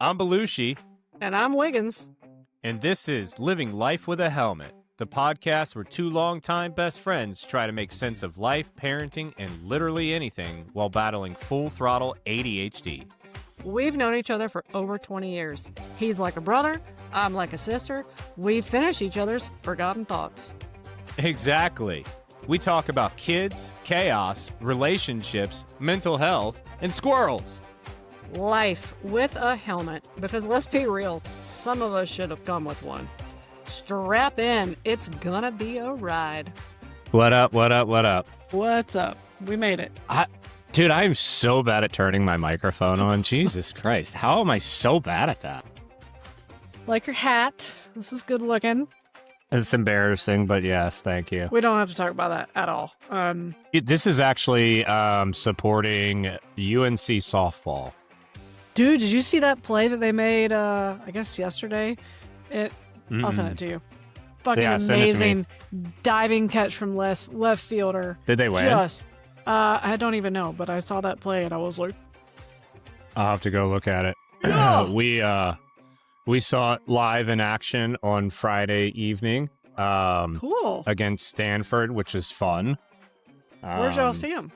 I'm Belushi, And I'm Wiggins. and this is Living Life with a Helmet, the podcast where two longtime best friends try to make sense of life, parenting, and literally anything while battling full-throttle ADHD. We've known each other for over 20 years. He's like a brother, I'm like a sister. We finish each other's forgotten thoughts. Exactly. We talk about kids, chaos, relationships, mental health, and squirrels. Life with a helmet, because let's be real, some of us should have come with one. Strap in, it's gonna be a ride. What up, what up, what up? What's up? We made it. Dude, I am so bad at turning my microphone on. Jesus Christ. How am I so bad at that? Like your hat. This is good looking. It's embarrassing, but yes, thank you. We don't have to talk about that at all. This is actually supporting UNC softball. Dude, did you see that play that they made, I guess yesterday? I'll send it to you. Fucking amazing diving catch from left fielder. Did they win? I don't even know, but I saw that play and I was like, I'll have to go look at it. Yeah. We saw it live in action on Friday evening. Cool. Against Stanford, which is fun. Where'd y'all see him?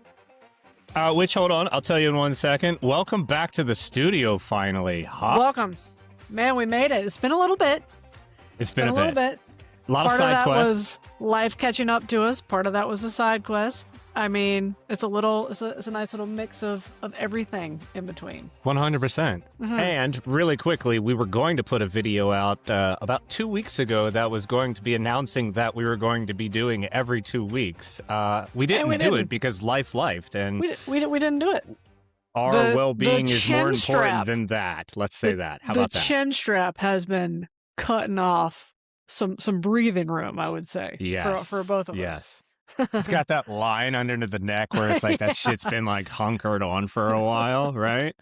Hold on, I'll tell you in 1 second. Welcome back to the studio, finally. Huh? Welcome. Man, we made it. It's been a little bit. It's been a little bit. A lot Part of side that quests. was life catching up to us. Part of that was a side quest. I mean, it's a nice little mix of everything in between. 100%. Mm-hmm. And really quickly, we were going to put a video out about 2 weeks ago that was going to be announcing that we were going to be doing every 2 weeks. We didn't do it because life lifed, and we didn't do it. Our well-being is more important than that. Let's say that. How about that? The chin strap has been cutting off some breathing room, I would say. Yes. For both of us. Yes. It's got that line under the neck where it's like that shit's been like hunkered on for a while, right?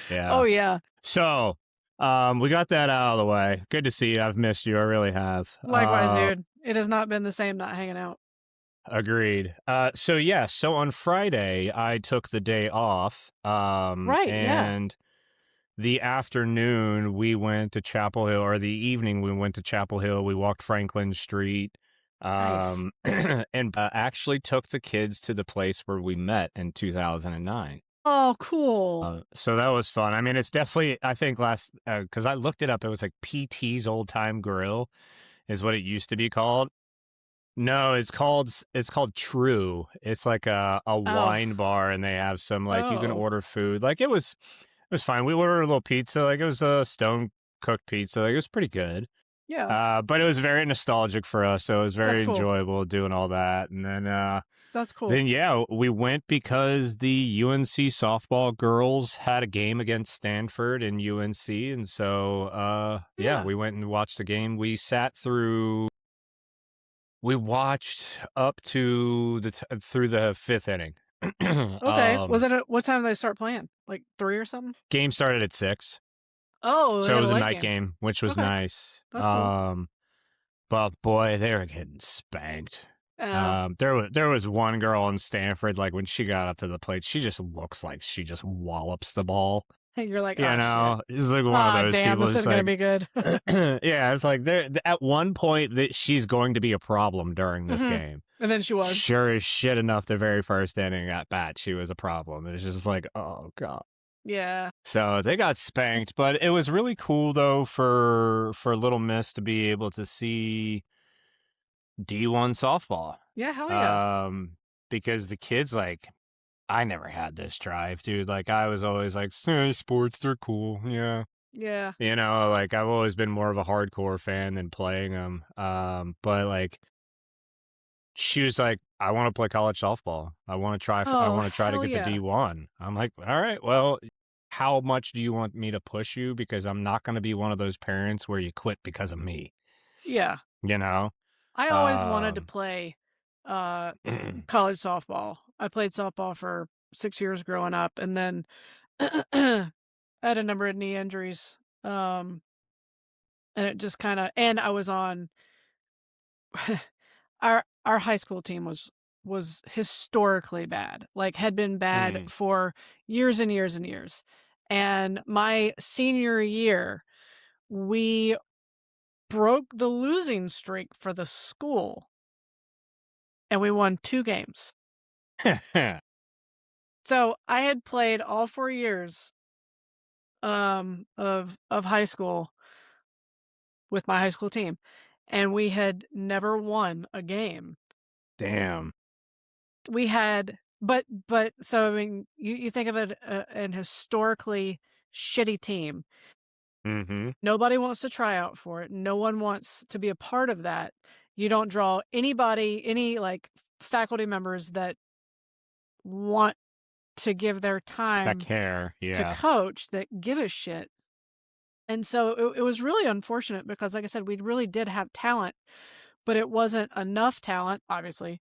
Yeah. Oh, yeah. So, we got that out of the way. Good to see you. I've missed you. I really have. Likewise, dude. It has not been the same not hanging out. Agreed. So on Friday, I took the day off. And the afternoon, we went to Chapel Hill, or the evening, we went to Chapel Hill. We walked Franklin Street. Nice. And actually took the kids to the place where we met in 2009. Oh, cool. So that was fun. I mean, it's definitely, I think because I looked it up, it was like PT's Old Time Grill is what it used to be called. No, it's called True. It's like a wine bar, and they have some, like, you can order food. Like, it was fine. We ordered a little pizza. Like, it was a stone cooked pizza. Like, it was pretty good. Yeah. But it was very nostalgic for us, so it was very enjoyable doing all that. And then that's cool. Then we went because the UNC softball girls had a game against Stanford and UNC, and so we went and watched the game. We watched up to through the fifth inning. Okay. What time did they start playing? Like 3 or something? Game started at 6. Oh, so it was a night game, which was nice. That's cool. But boy, they were getting spanked. Oh. There was one girl in Stanford, like when she got up to the plate, she just looks like she just wallops the ball. You're like, shit. It's like one of those damn, people. This is gonna be good. Yeah, it's like at one point that she's going to be a problem during this game. And then she was. Sure as shit enough, the very first inning at bat, she was a problem. It's just like, oh god. Yeah. So they got spanked, but it was really cool though for Little Miss to be able to see D1 softball. Yeah, hell yeah. Because the kids, like, I never had this drive, dude. Like, I was always like, sports, they're cool. Yeah. Yeah. You know, like, I've always been more of a hardcore fan than playing them. But like, she was like, I want to play college softball. I want to try to get the D1. I'm like, all right, well, how much do you want me to push you? Because I'm not going to be one of those parents where you quit because of me. Yeah. You know? I always wanted to play college softball. I played softball for 6 years growing up, and then I had a number of knee injuries. And it just kind of, and I was on our high school team was historically bad, like had been bad for years and years and years. And my senior year, we broke the losing streak for the school, and we won 2 games. So, I had played all 4 years, of high school with my high school team, and we had never won a game. Damn. We had but so, I mean, you think of it, an historically shitty team. Mm-hmm. Nobody wants to try out for it. No one wants to be a part of that. You don't draw anybody, any, like, faculty members that want to give their That time care, to yeah. coach, that give a shit. And so it was really unfortunate because, like I said, we really did have talent, but it wasn't enough talent, obviously.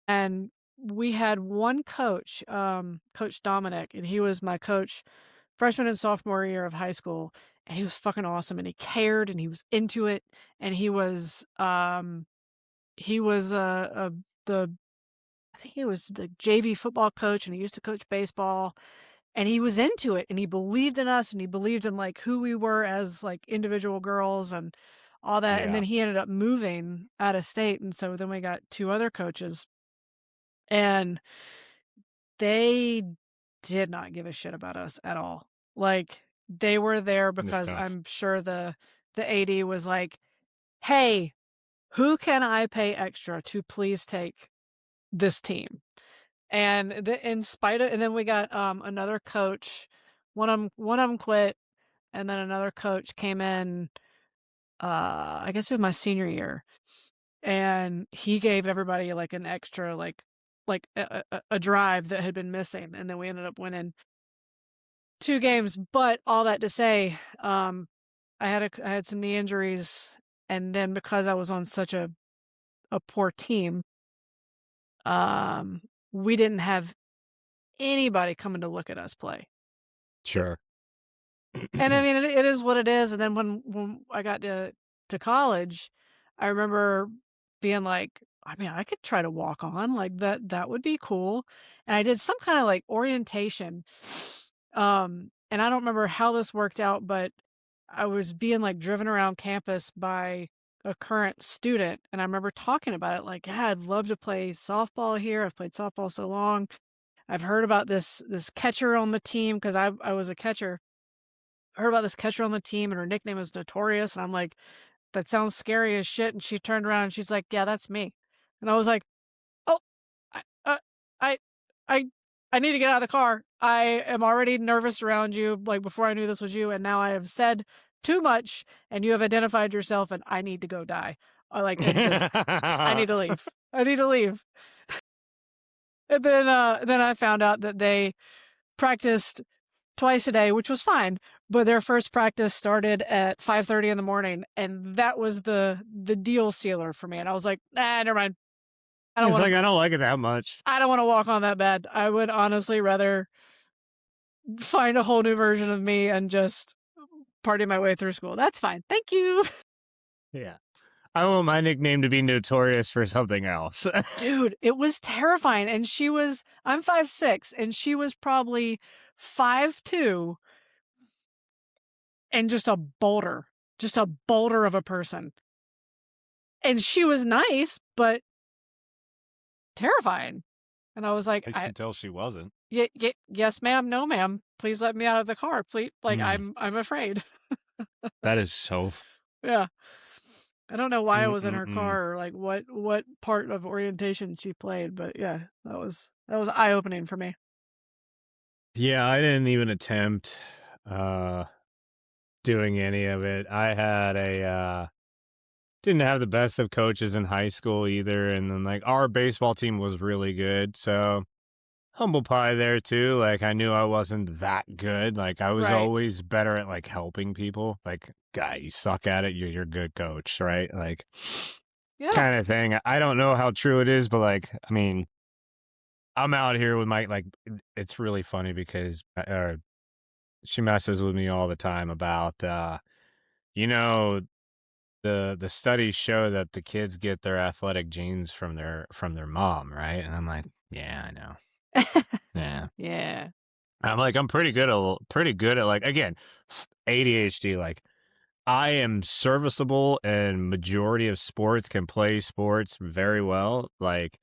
And we had one coach, Coach Dominic, and he was my coach freshman and sophomore year of high school, and he was fucking awesome, and he cared, and he was into it, and he was, the I think he was the JV football coach, and he used to coach baseball, and he was into it, and he believed in us, and he believed in, like, who we were as, like, individual girls and all that, and Yeah. then he ended up moving out of state, and so then we got 2 other coaches, and they did not give a shit about us at all. Like, they were there It's because tough. I'm sure the AD was like, "Hey, who can I pay extra to please take this team?" And in spite of, and then we got another coach. One of them quit, and then another coach came in. I guess it was my senior year, and he gave everybody like an extra like a drive that had been missing, and then we ended up winning 2 games. But all that to say, I had some knee injuries, and then because I was on such a poor team, we didn't have anybody coming to look at us play. Sure. And I mean, it is what it is. And then when I got to college, I remember being like, I mean, I could try to walk on, like, that would be cool. And I did some kind of like orientation. And I don't remember how this worked out, but I was being like driven around campus by a current student, and I remember talking about it like, yeah, I'd love to play softball here. I've played softball so long. I've heard about this catcher on the team because I was a catcher. I heard about this catcher on the team, and her nickname is Notorious, and I'm like, "That sounds scary as shit," and she turned around and she's like, "Yeah, that's me." And I was like, "Oh, I I I I need to get out of the car. I am already nervous around you, like, before I knew this was you, and now I have said too much, and you have identified yourself, and I need to go die." And just I need to leave. I need to leave. And then I found out that they practiced twice a day, which was fine. But their first practice started at 5:30 in the morning, and that was the deal sealer for me. And I was like, nah, never mind. I don't It's want like, to. I don't like it that much. I don't want to walk on that bed. I would honestly rather find a whole new version of me and just party my way through school. That's fine. Thank you, Yeah. I want my nickname to be Notorious for something else. dude. It was terrifying. And I'm 5'6", and she was probably 5'2", and just a boulder of a person. And she was nice, but terrifying. And I was like, I can tell she wasn't. Yes, ma'am. No, ma'am. Please let me out of the car. Please. Like, Mm, I'm afraid." that is so. Yeah. I don't know why I was in her Mm-mm-mm. car or like what part of orientation she played, but yeah, that was eye opening for me. Yeah, I didn't even attempt uh doing any of it. I had a didn't have the best of coaches in high school either, and then like our baseball team was really good, so humble pie there too. Like I knew I wasn't that good. Like I was Right. always better at like helping people. Like, guy, you suck at it, you're a good coach, right? Like Yeah. kind of thing. I don't know how true it is, but like, I mean, I'm out here with my like. It's really funny because she messes with me all the time about you know the studies show that the kids get their athletic genes from their mom, right? And I'm like, yeah, I know. Yeah. Yeah. I'm pretty good at like, again, ADHD. Like, I am serviceable in majority of sports, can play sports very well. Like,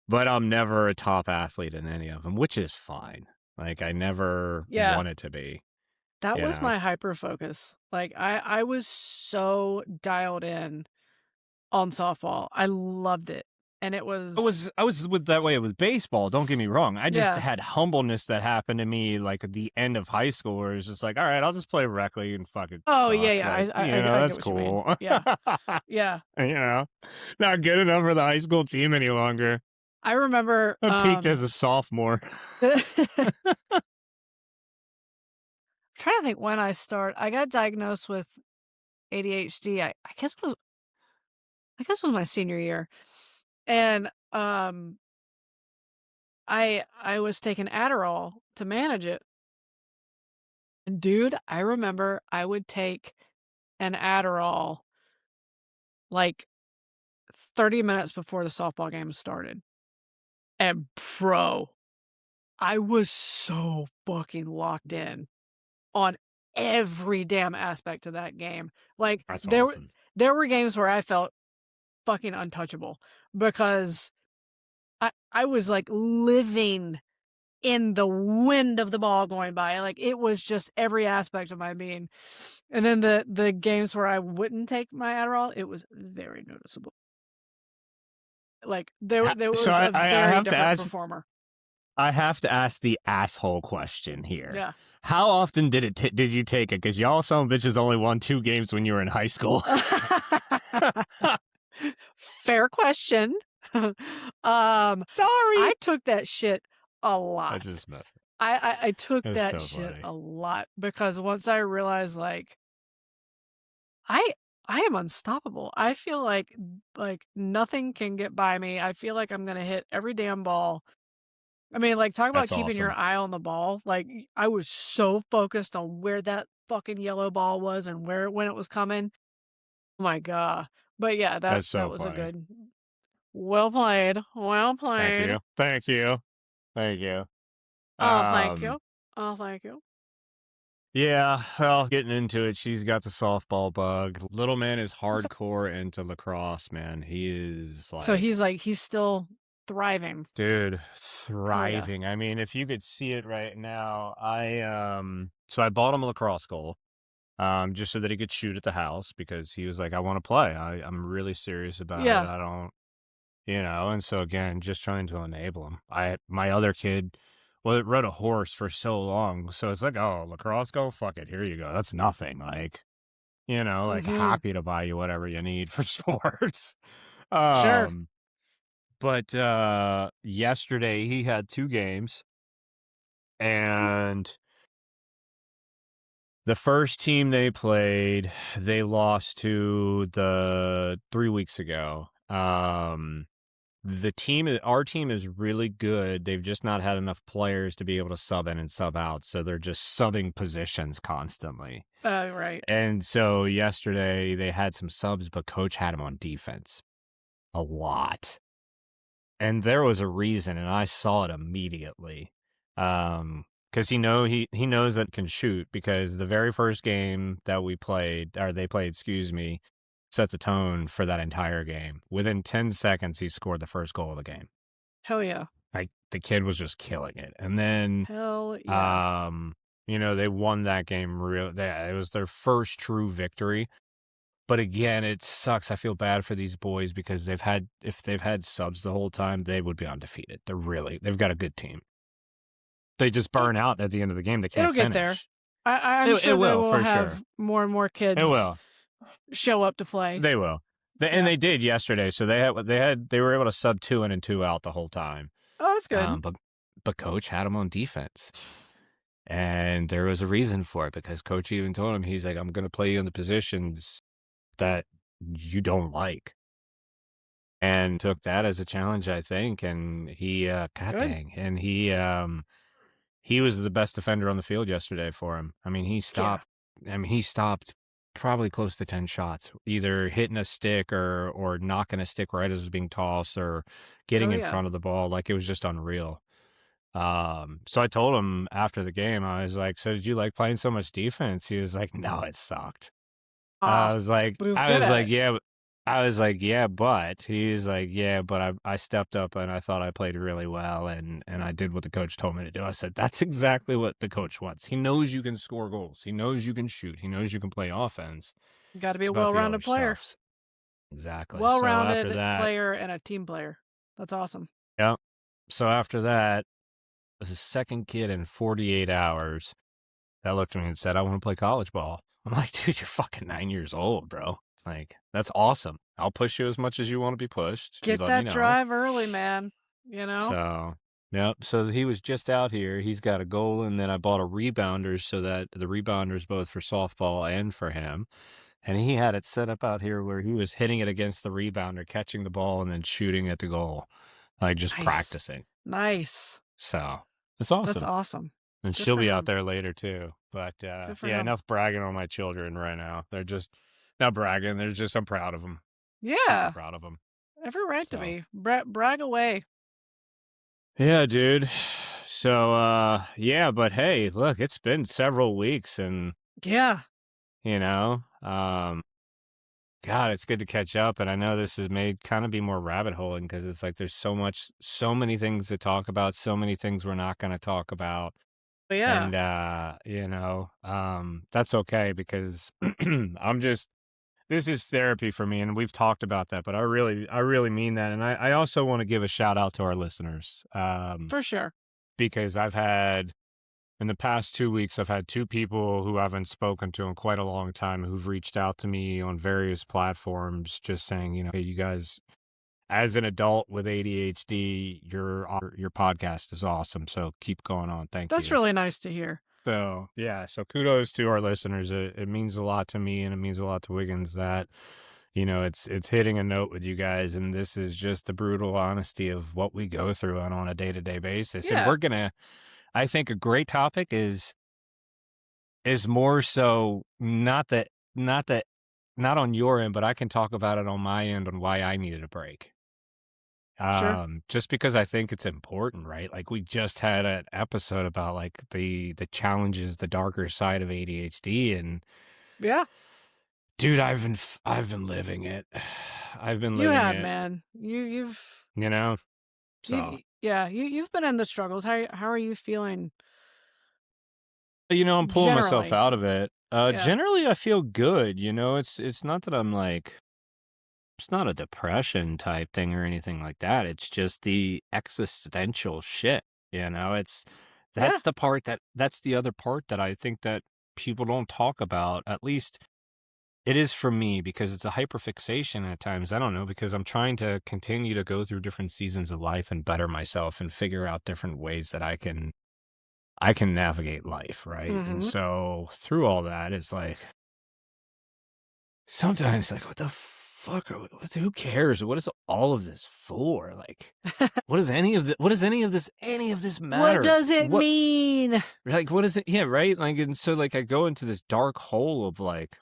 but I'm never a top athlete in any of them, which is fine. Like, I never Yeah. wanted to be, That you was know? my hyper focus. Like, I was so dialed in on softball. I loved it, and it was I was with that way with baseball. Don't get me wrong. I just yeah. had humbleness that happened to me like at the end of high school, where it's just like, all right, I'll just play rec league and fucking Oh, yeah, suck. yeah, Like, I get that's what you mean. cool. Yeah. Yeah. Not good enough for the high school team any longer. I remember, I peaked as a sophomore. trying to think when I got diagnosed with ADHD, I guess it was my senior year, and, I was taking Adderall to manage it, and dude, I remember I would take an Adderall, like, 30 minutes before the softball game started, and bro, I was so fucking locked in on every damn aspect of that game. Like, That's awesome. there were games where I felt fucking untouchable because I was, like, living in the wind of the ball going by, like, it was just every aspect of my being. And then the games where I wouldn't take my Adderall, it was very noticeable. Like, there So was a I very have to different ask. performer. I have to ask the asshole question here. Yeah. How often did you take it? Because y'all some bitches only won 2 games when you were in high school. Fair question. Sorry. I took that shit a lot. I just messed it. I took It's that so shit funny. a lot because once I realized, like, I I am unstoppable. I feel like nothing can get by me. I feel like I'm gonna hit every damn ball. I mean, like, talk about That's keeping your awesome. eye on the ball. Like, I was so focused on where that fucking yellow ball was and when it was coming. Oh my god. But yeah, That's that so was a funny. good. Well played. Well Thank played. you. Thank you. Thank you. Oh, thank Um, you. Oh, thank you. yeah, well, getting into it, she's got the softball bug. Little man is So, hardcore into lacrosse, man. He is so like, he's still thriving. dude, Hell yeah. thriving. I mean, if you could see it right now, so I bought him a lacrosse goal, just so that he could shoot at the house because he was like, I want to play. I'm really serious about it. Yeah. I don't, and so again, just trying to enable him. My other kid, well, it rode a horse for so long, so it's like, oh, lacrosse go, fuck it, here you go. That's nothing. Like, like Mhm. happy to buy you whatever you need for sports. Sure. Um, but yesterday he had 2 games, and the first team they played, they lost to the 3 weeks ago. Our team is really good. They've just not had enough players to be able to sub in and sub out, so they're just subbing positions constantly. Right. And so yesterday they had some subs, but coach had them on defense a lot. And there was a reason, and I saw it immediately. Because he knows that can shoot, because the very first game that they played, excuse me, set the tone for that entire game. Within 10 seconds, he scored the first goal of the game. Hell yeah. Like, the kid was just killing it. And then, Hell yeah. they won that game it was their first true victory. But again, it sucks. I feel bad for these boys because if they've had subs the whole time, they would be undefeated. They've got a good team. They just It, burn out at the end of the game. They can't it'll get there. finish. I'm It sure they will, will for have sure. more and more It kids will. show up to play. They will. And Yeah. they did yesterday. So they were able to sub 2 in and 2 out the whole time. Oh, that's good. But coach had them on defense. And there was a reason for it, because coach even told him, he's like, I'm going to play you in the positions that you don't like. And took that as a challenge, I think. And God Good. dang. And he was the best defender on the field yesterday for him. I mean, he stopped probably close to 10 shots, either hitting a stick or knocking a stick right as it was being tossed, or getting Hell in yeah. front of the ball. Like, it was just unreal. So I told him after the game, I was like, "So did you like playing so much defense?" He was like, "No, it sucked." Ah, but he was I good was at like, it. "Yeah." I was like, "Yeah, but." He's like, "Yeah, but I stepped up and I thought I played really well and I did what the coach told me to do." I said, "That's exactly what the coach wants. He knows you can score goals. He knows you can shoot. He knows you can play offense. Got to be It's a about the other well-rounded player. stuff." Exactly. So after Well-rounded that, player and a team player. That's awesome. yeah. So after that, the second kid in 48 hours that looked at me and said, "I want to play college ball." I'm like, "Dude, you're fucking 9 years old, bro. Like, that's awesome. I'll push you as much as you want to be pushed. You Get let me that know." drive early, man. You know? So, yep. So he was just out here. He's got a goal, and then I bought a rebounder so that the rebounder is both for softball and for him. And he had it set up out here where he was hitting it against the rebounder, catching the ball, and then shooting at the goal, like just Nice. practicing. Nice. So it's That's awesome. awesome. And Good she'll for be out him. there later too. But Good for yeah, him. enough bragging on my children right now. They're just not bragging. They're just, I'm proud of them. Super Yeah. proud of them. Every right to So be. Brag away. yeah, dude. So yeah, but hey, look, it's been several weeks and Yeah. you know, God, it's good to catch up. And I know this has made kind of be more rabbit holing because it's like there's so many things to talk about, so many things we're not going to talk about. But yeah. And that's okay because I'm just this is therapy for me, and we've talked about that, but I really mean that. And I also want to give a shout out to our listeners. For sure. Because I've had in the past 2 weeks, I've had two people who I haven't spoken to in quite a long time who've reached out to me on various platforms, just saying, "Hey, you guys, as an adult with ADHD, your podcast is awesome. So keep going on. Thank That's you." really nice to hear. So yeah, so kudos to our listeners. It means a lot to me, and it means a lot to Wiggins that it's hitting a note with you guys, and this is just the brutal honesty of what we go through on a day to day basis. And Yeah. I think a great topic is more so not on your end, but I can talk about it on my end on why I needed a break. Sure. Just because I think it's important, right? Like we just had an episode about like the challenges, the darker side of ADHD, and Yeah. dude, I've been living it. I've been You living had, it, man. You've you know? So, yeah, you've been in the struggles. How are you feeling I'm pulling myself generally? out of it. Yeah. Generally I feel good, it's not that I'm like it's not a depression type thing or anything like that. It's just the existential shit, It's Yeah. that's the other part that I think that people don't talk about. At least it is for me because it's a hyperfixation at times. I don't know, because I'm trying to continue to go through different seasons of life and better myself and figure out different ways that I can navigate life, right? And Mhm. so through all that, it's like sometimes like what the fuck who cares? What is all of this for? Like what does any of this What matter? does it mean? What is it? Yeah, right? Like and so like I go into this dark hole of like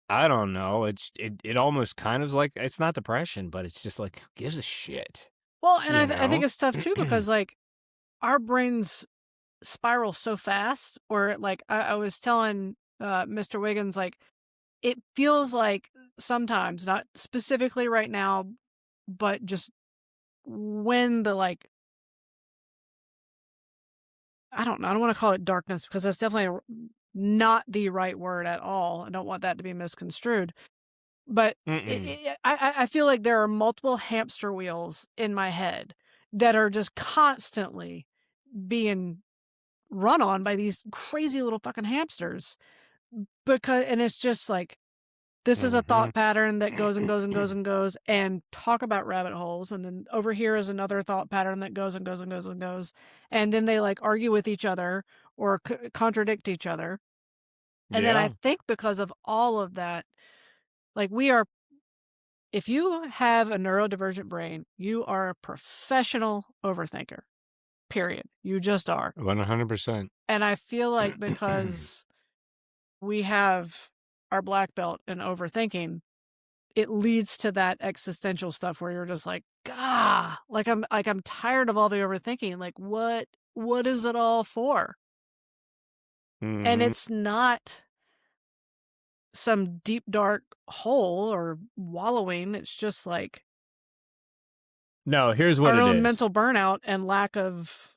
I don't know. It almost kind of like it's not depression, but it's just like who gives a shit, Well, and you I think know? it's tough too because like our brains spiral so fast. Or like I was telling Mr. Wiggins, like it feels like sometimes, not specifically right now, but just when the like I don't know, I don't want to call it darkness because that's definitely not the right word at all. I don't want that to be misconstrued. But Mm-mm. I feel like there are multiple hamster wheels in my head that are just constantly being run on by these crazy little fucking hamsters. And it's just like, this is a Mhm. thought pattern that goes and goes and goes and goes, and talk about rabbit holes. And then over here is another thought pattern that goes and goes and goes and goes. And then they like argue with each other or contradict each other. And then I Yeah. think because of all of that, like if you have a neurodivergent brain, you are a professional overthinker, period. You just are. 100%. And I feel like because we have our black belt in overthinking, it leads to that existential stuff where you're just like, I'm tired of all the overthinking. Like, what is it all for? And Mm-hmm. it's not some deep dark hole or wallowing. It's just like No, here's what our it own is. mental burnout and lack of.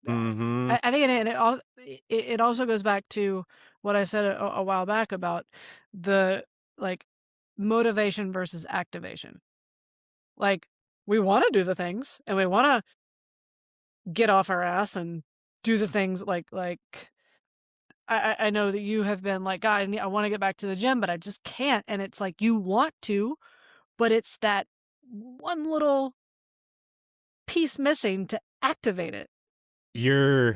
Mm-hmm. I think it also goes back to what I said a while back about the like motivation versus activation. Like, we want to do the things and we want to get off our ass and do the things like I know that you have been like, God, I want to get back to the gym, but I just can't. And it's like you want to, but it's that one little piece missing to activate it. Your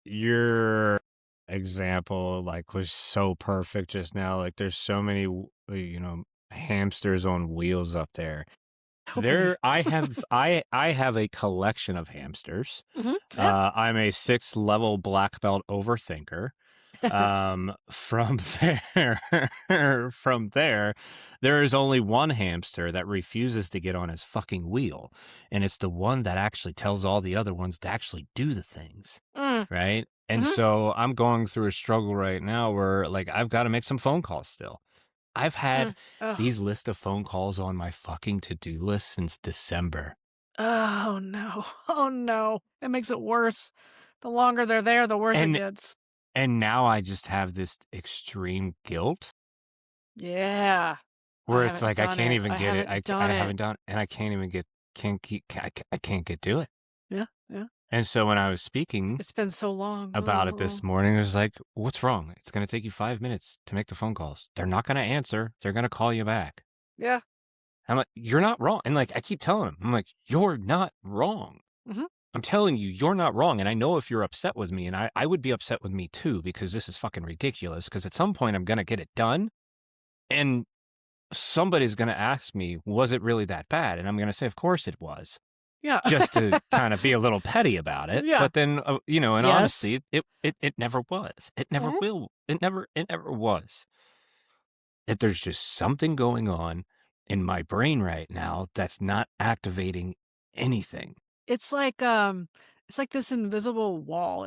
your example like was so perfect just now. Like there's so many hamsters on wheels up there. So many. I have a collection of hamsters. Yeah. I'm a 6th level black belt overthinker. From there is only one hamster that refuses to get on his fucking wheel, and it's the one that actually tells all the other ones to actually do the things, Mm. right? And Mhm. so I'm going through a struggle right now where like I've got to make some phone calls still. I've had Ugh. these list of phone calls on my fucking to-do list since December. Oh no. Oh no. It makes it worse. The longer they're there, the worse it And gets. and now I just have this extreme guilt Yeah. I where it's haven't like I done can't it. even I get it. haven't I done it. haven't done, and I can't even get I can't get to it. Yeah. Yeah. And so when I was speaking It's been so long. about it Oh. this morning, it was like, "What's wrong? It's going to take you 5 minutes to make the phone calls. They're not going to answer. They're going to call you back." Yeah. I'm like, "You're not wrong." And like I keep telling him, I'm like, "You're not wrong. Mhm. I'm telling you, you're not wrong. And I know if you're upset with me, and I would be upset with me too, because this is fucking ridiculous. Because at some point I'm going to get it done, and somebody's going to ask me, was it really that bad? And I'm going to say, of course it was, Yeah. just to kind of be a little petty about it. Yeah. But then, in Yes. honesty, it never was. It never Mhm. will. It never was. That there's just something going on in my brain right now that's not activating anything. It's like this invisible wall.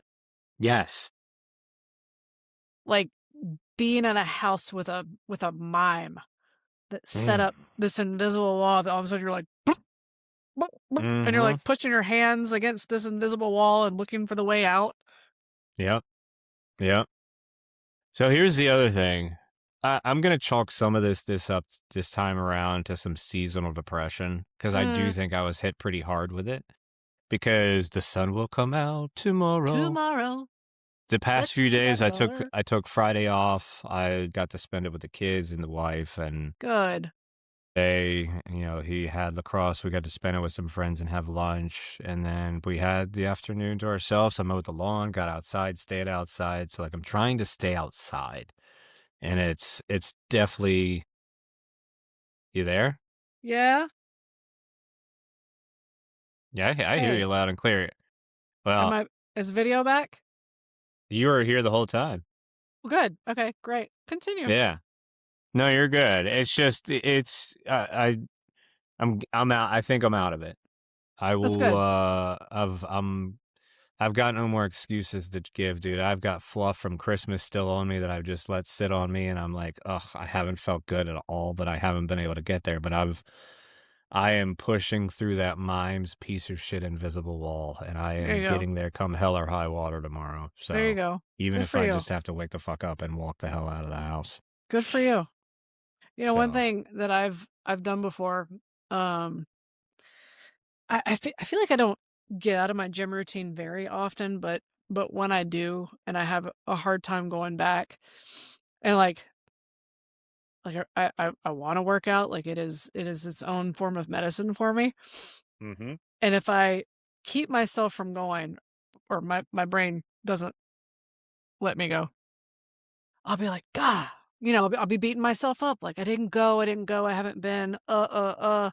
Yes. Like being in a house with a mime that set Mm. up this invisible wall that all of a sudden you're like, and you're Mm-hmm. like pushing your hands against this invisible wall and looking for the way out. Yep. Yep. So here's the other thing. I'm gonna chalk some of this up this time around to some seasonal depression, because I do Mm, think I was hit pretty hard with it. Because the sun will come out tomorrow. tomorrow, The let past few your days, shadow color. I took Friday off. I got to spend it with the kids and the wife, and Good. he had lacrosse. We got to spend it with some friends and have lunch, and then we had the afternoon to ourselves. I mowed the lawn, got outside, stayed outside. So like I'm trying to stay outside, and it's definitely. You there? Yeah. Yeah, I hear Hey, you loud and clear. am Well, I? Is video back? you were here the whole time. Well, good. Okay, great. Continue. Yeah. No, you're good. It's just I'm out. I think I'm out of it. I That's will. good. I've got no more excuses to give, dude. I've got fluff from Christmas still on me that I've just let sit on me, and I'm like, ugh, I haven't felt good at all, but I haven't been able to get there. But I am pushing through that mime's piece of shit invisible wall, and I There am you go. getting there come hell or high water tomorrow. There you So go. even Good if for I you. just have to wake the fuck up and walk the hell out of the house. Good for you. One So. thing that I've done before, um, I feel like I don't get out of my gym routine very often, but when I do, and I have a hard time going back, and I want to work out, like it is its own form of medicine for me, Mm-hmm. and if I keep myself from going, or my brain doesn't let me go, I'll be like, God, I'll be beating myself up, like I didn't go, I haven't been, and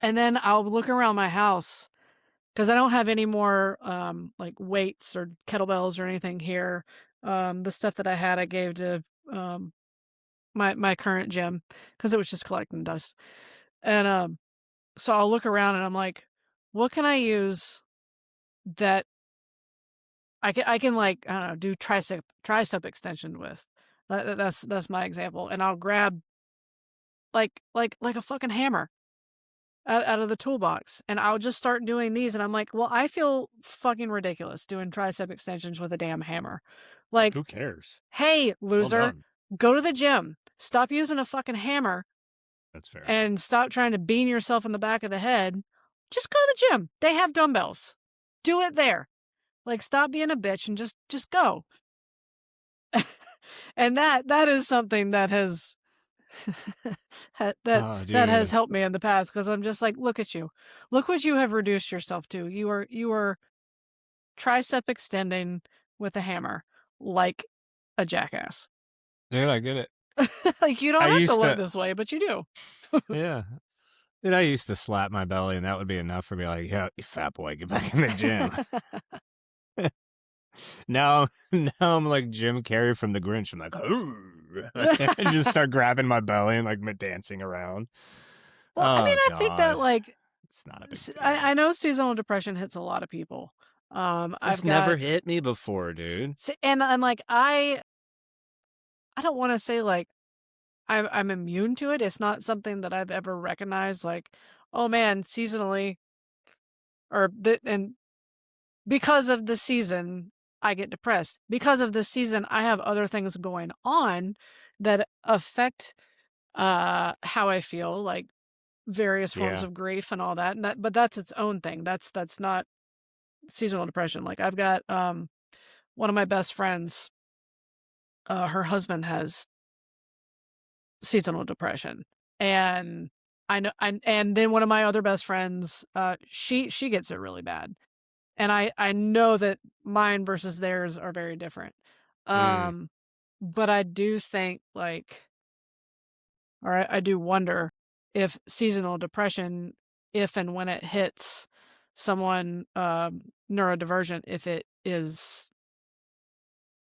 then I'll look around my house. 'Cause I don't have any more, like, weights or kettlebells or anything here. The stuff that I had, I gave to, my current gym because it was just collecting dust. And, So I'll look around and I'm like, what can I use that I can like, I don't know, do tricep extension with. That's my example. And I'll grab like a fucking hammer out of the toolbox, and I'll just start doing these. And I'm like, well, I feel fucking ridiculous doing tricep extensions with a damn hammer. Like, who cares? Hey, Well loser, done. go to the gym. Stop using a fucking hammer. That's fair. And stop trying to bean yourself in the back of the head. Just go to the gym. They have dumbbells. Do it there. Like, stop being a bitch and just go. And that is something that has that has helped me in the past, because I'm just like, look at you. Look what you have reduced yourself to. You are tricep extending with a hammer like a jackass. Dude, I get it. Like, you don't have to look this way, but you do. Yeah. Dude, I used to slap my belly, and that would be enough for me, like, yeah, you fat boy, get back in the gym. Now I'm like Jim Carrey from The Grinch. I'm like, I just start grabbing my belly and like dancing around. Well, I mean, I think that like it's not a big deal. I know seasonal depression hits a lot of people. It's never hit me before, dude. And I'm like, I don't want to say like I'm immune to it. It's not something that I've ever recognized. Like, oh man, seasonally, and because of the season, I get depressed. Because of the season, I have other things going on that affect how I feel, like various forms of grief and all that. And but that's its own thing. That's not seasonal depression. Like, I've got one of my best friends, her husband has seasonal depression, and I know, and then one of my other best friends, she gets it really bad. And I know that mine versus theirs are very different. But I do think like, or I do wonder if seasonal depression, if and when it hits someone neurodivergent, if it is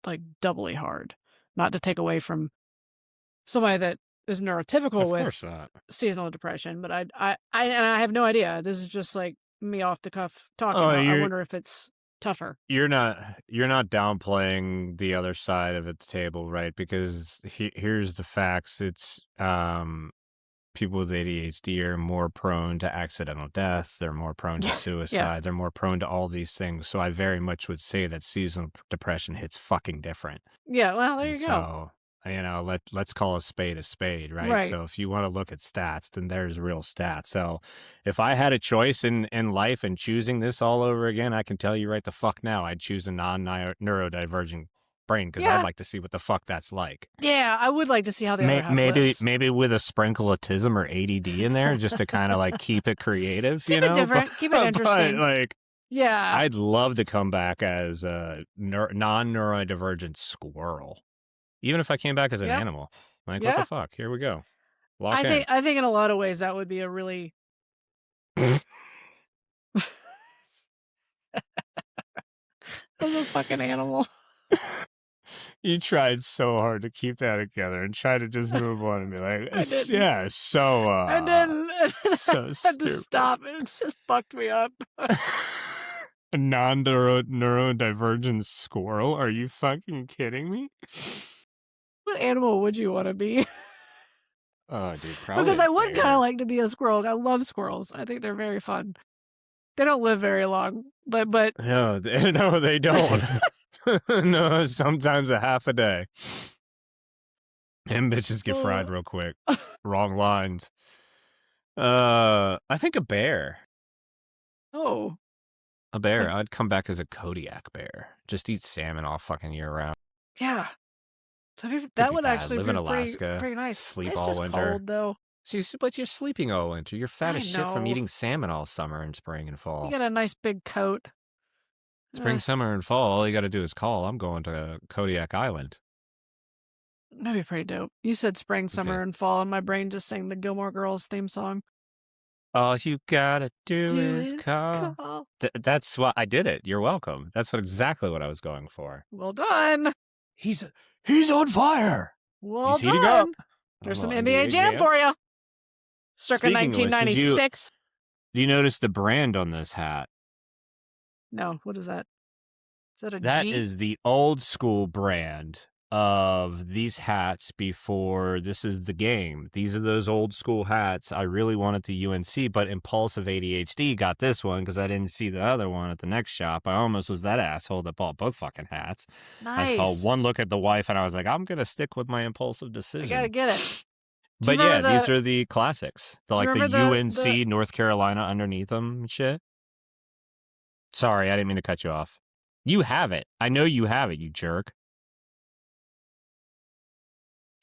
like doubly hard. Not to take away from somebody that is neurotypical with seasonal depression, but I have no idea. This is just like me off the cuff talking about. I wonder if it's tougher. You're not downplaying the other side of the table, right? Because here's the facts. It's people with ADHD are more prone to accidental death. They're more prone to suicide. Yeah. They're more prone to all these things. So I very much would say that seasonal depression hits fucking different. Yeah, well, there you go. You know, let's call a spade, right? So if you want to look at stats, then there's real stats. So if I had a choice in life and choosing this all over again, I can tell you right the fuck now, I'd choose a non-neurodivergent brain, because I'd like to see what the fuck that's like. Yeah, I would like to see how the other half lives. Maybe with a sprinkle of autism or ADD in there, just to kind of like keep it creative, keep it different, keep it interesting. But like, yeah, I'd love to come back as a non-neurodivergent squirrel. Even if I came back as an animal. Like, what the fuck? Here we go. I think in a lot of ways that would be a really... As a fucking animal. You tried so hard to keep that together and try to just move on and be like, yeah, so... and then so I had to stop, and it just fucked me up. A non-neurodivergent squirrel? Are you fucking kidding me? What animal would you want to be? Oh, dude, probably. Because I would kind of like to be a squirrel. I love squirrels. I think they're very fun. They don't live very long, but no, they don't. No, sometimes a half a day. Them bitches get fried real quick. Wrong lines. I think a bear. Oh, a bear. I'd come back as a Kodiak bear. Just eat salmon all fucking year round. Yeah. That would actually live be in Alaska, pretty nice. Sleep it's all just winter. Cold, though. But you're sleeping all winter. You're fat as shit from know. eating salmon all summer and spring and fall. You got a nice big coat. Spring, summer, and fall, all you got to do is call. I'm going to Kodiak Island. That'd be pretty dope. You said spring, summer, and fall, and my brain just sang the Gilmore Girls theme song. All you gotta do is call. That's what I did it. You're welcome. That's exactly what I was going for. Well done. He's on fire. Well He's heating up. There's some NBA Jam for you. Circa 1996. Do you notice the brand on this hat? No, what is that? Is that a That G? is the old school brand of these hats before this is the game. These are those old school hats. I really wanted the UNC, but impulsive ADHD got this one because I didn't see the other one at the next shop. I almost was that asshole that bought both fucking hats. I saw Nice. one look at the wife and I was like, I'm going to stick with my impulsive I decision. gotta get it. But yeah, these are the classics. Like the UNC North Carolina underneath them and shit. Sorry, I didn't mean to cut you off. You have it. I know you have it, you jerk.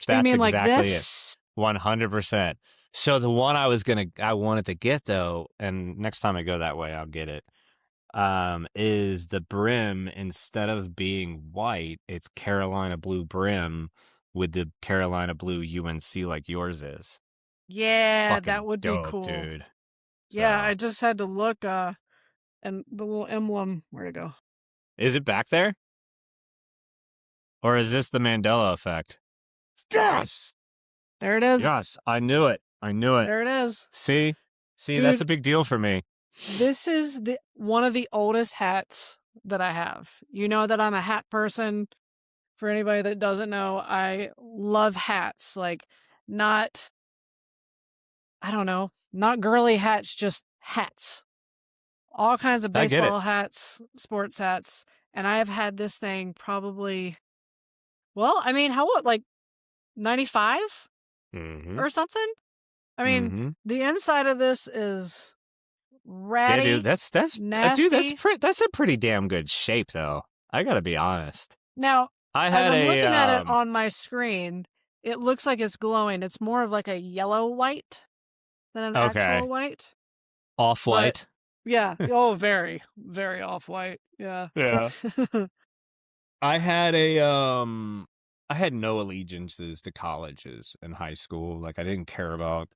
That's you mean exactly like this? It. 100%. So the one I wanted to get though, and next time I go that way, I'll get it. Is the brim, instead of being white, it's Carolina blue brim with the Carolina blue UNC like yours is. Yeah, Fucking that would dope, be cool, dude. Yeah, I just had to look. And the little emblem, where'd it go? Is it back there? Or is this the Mandela effect? Yes! There it is. Yes, I knew it. There it is. See? Dude, that's a big deal for me. This is one of the oldest hats that I have. You know that I'm a hat person. For anybody that doesn't know, I love hats. Like, not, I don't know, not girly hats, just hats. All kinds of baseball hats, sports hats. And I have had this thing probably, well, I mean, like 95 or something? I mean, the inside of this is ratty. Yeah, dude, that's nasty. Dude, that's a pretty damn good shape, though. I gotta be honest. Now, as I'm looking at it on my screen, it looks like it's glowing. It's more of like a yellow white than an actual white. Off-white. Yeah. Oh, very, very off-white. Yeah. Yeah. I had no allegiances to colleges in high school. Like, I didn't care about.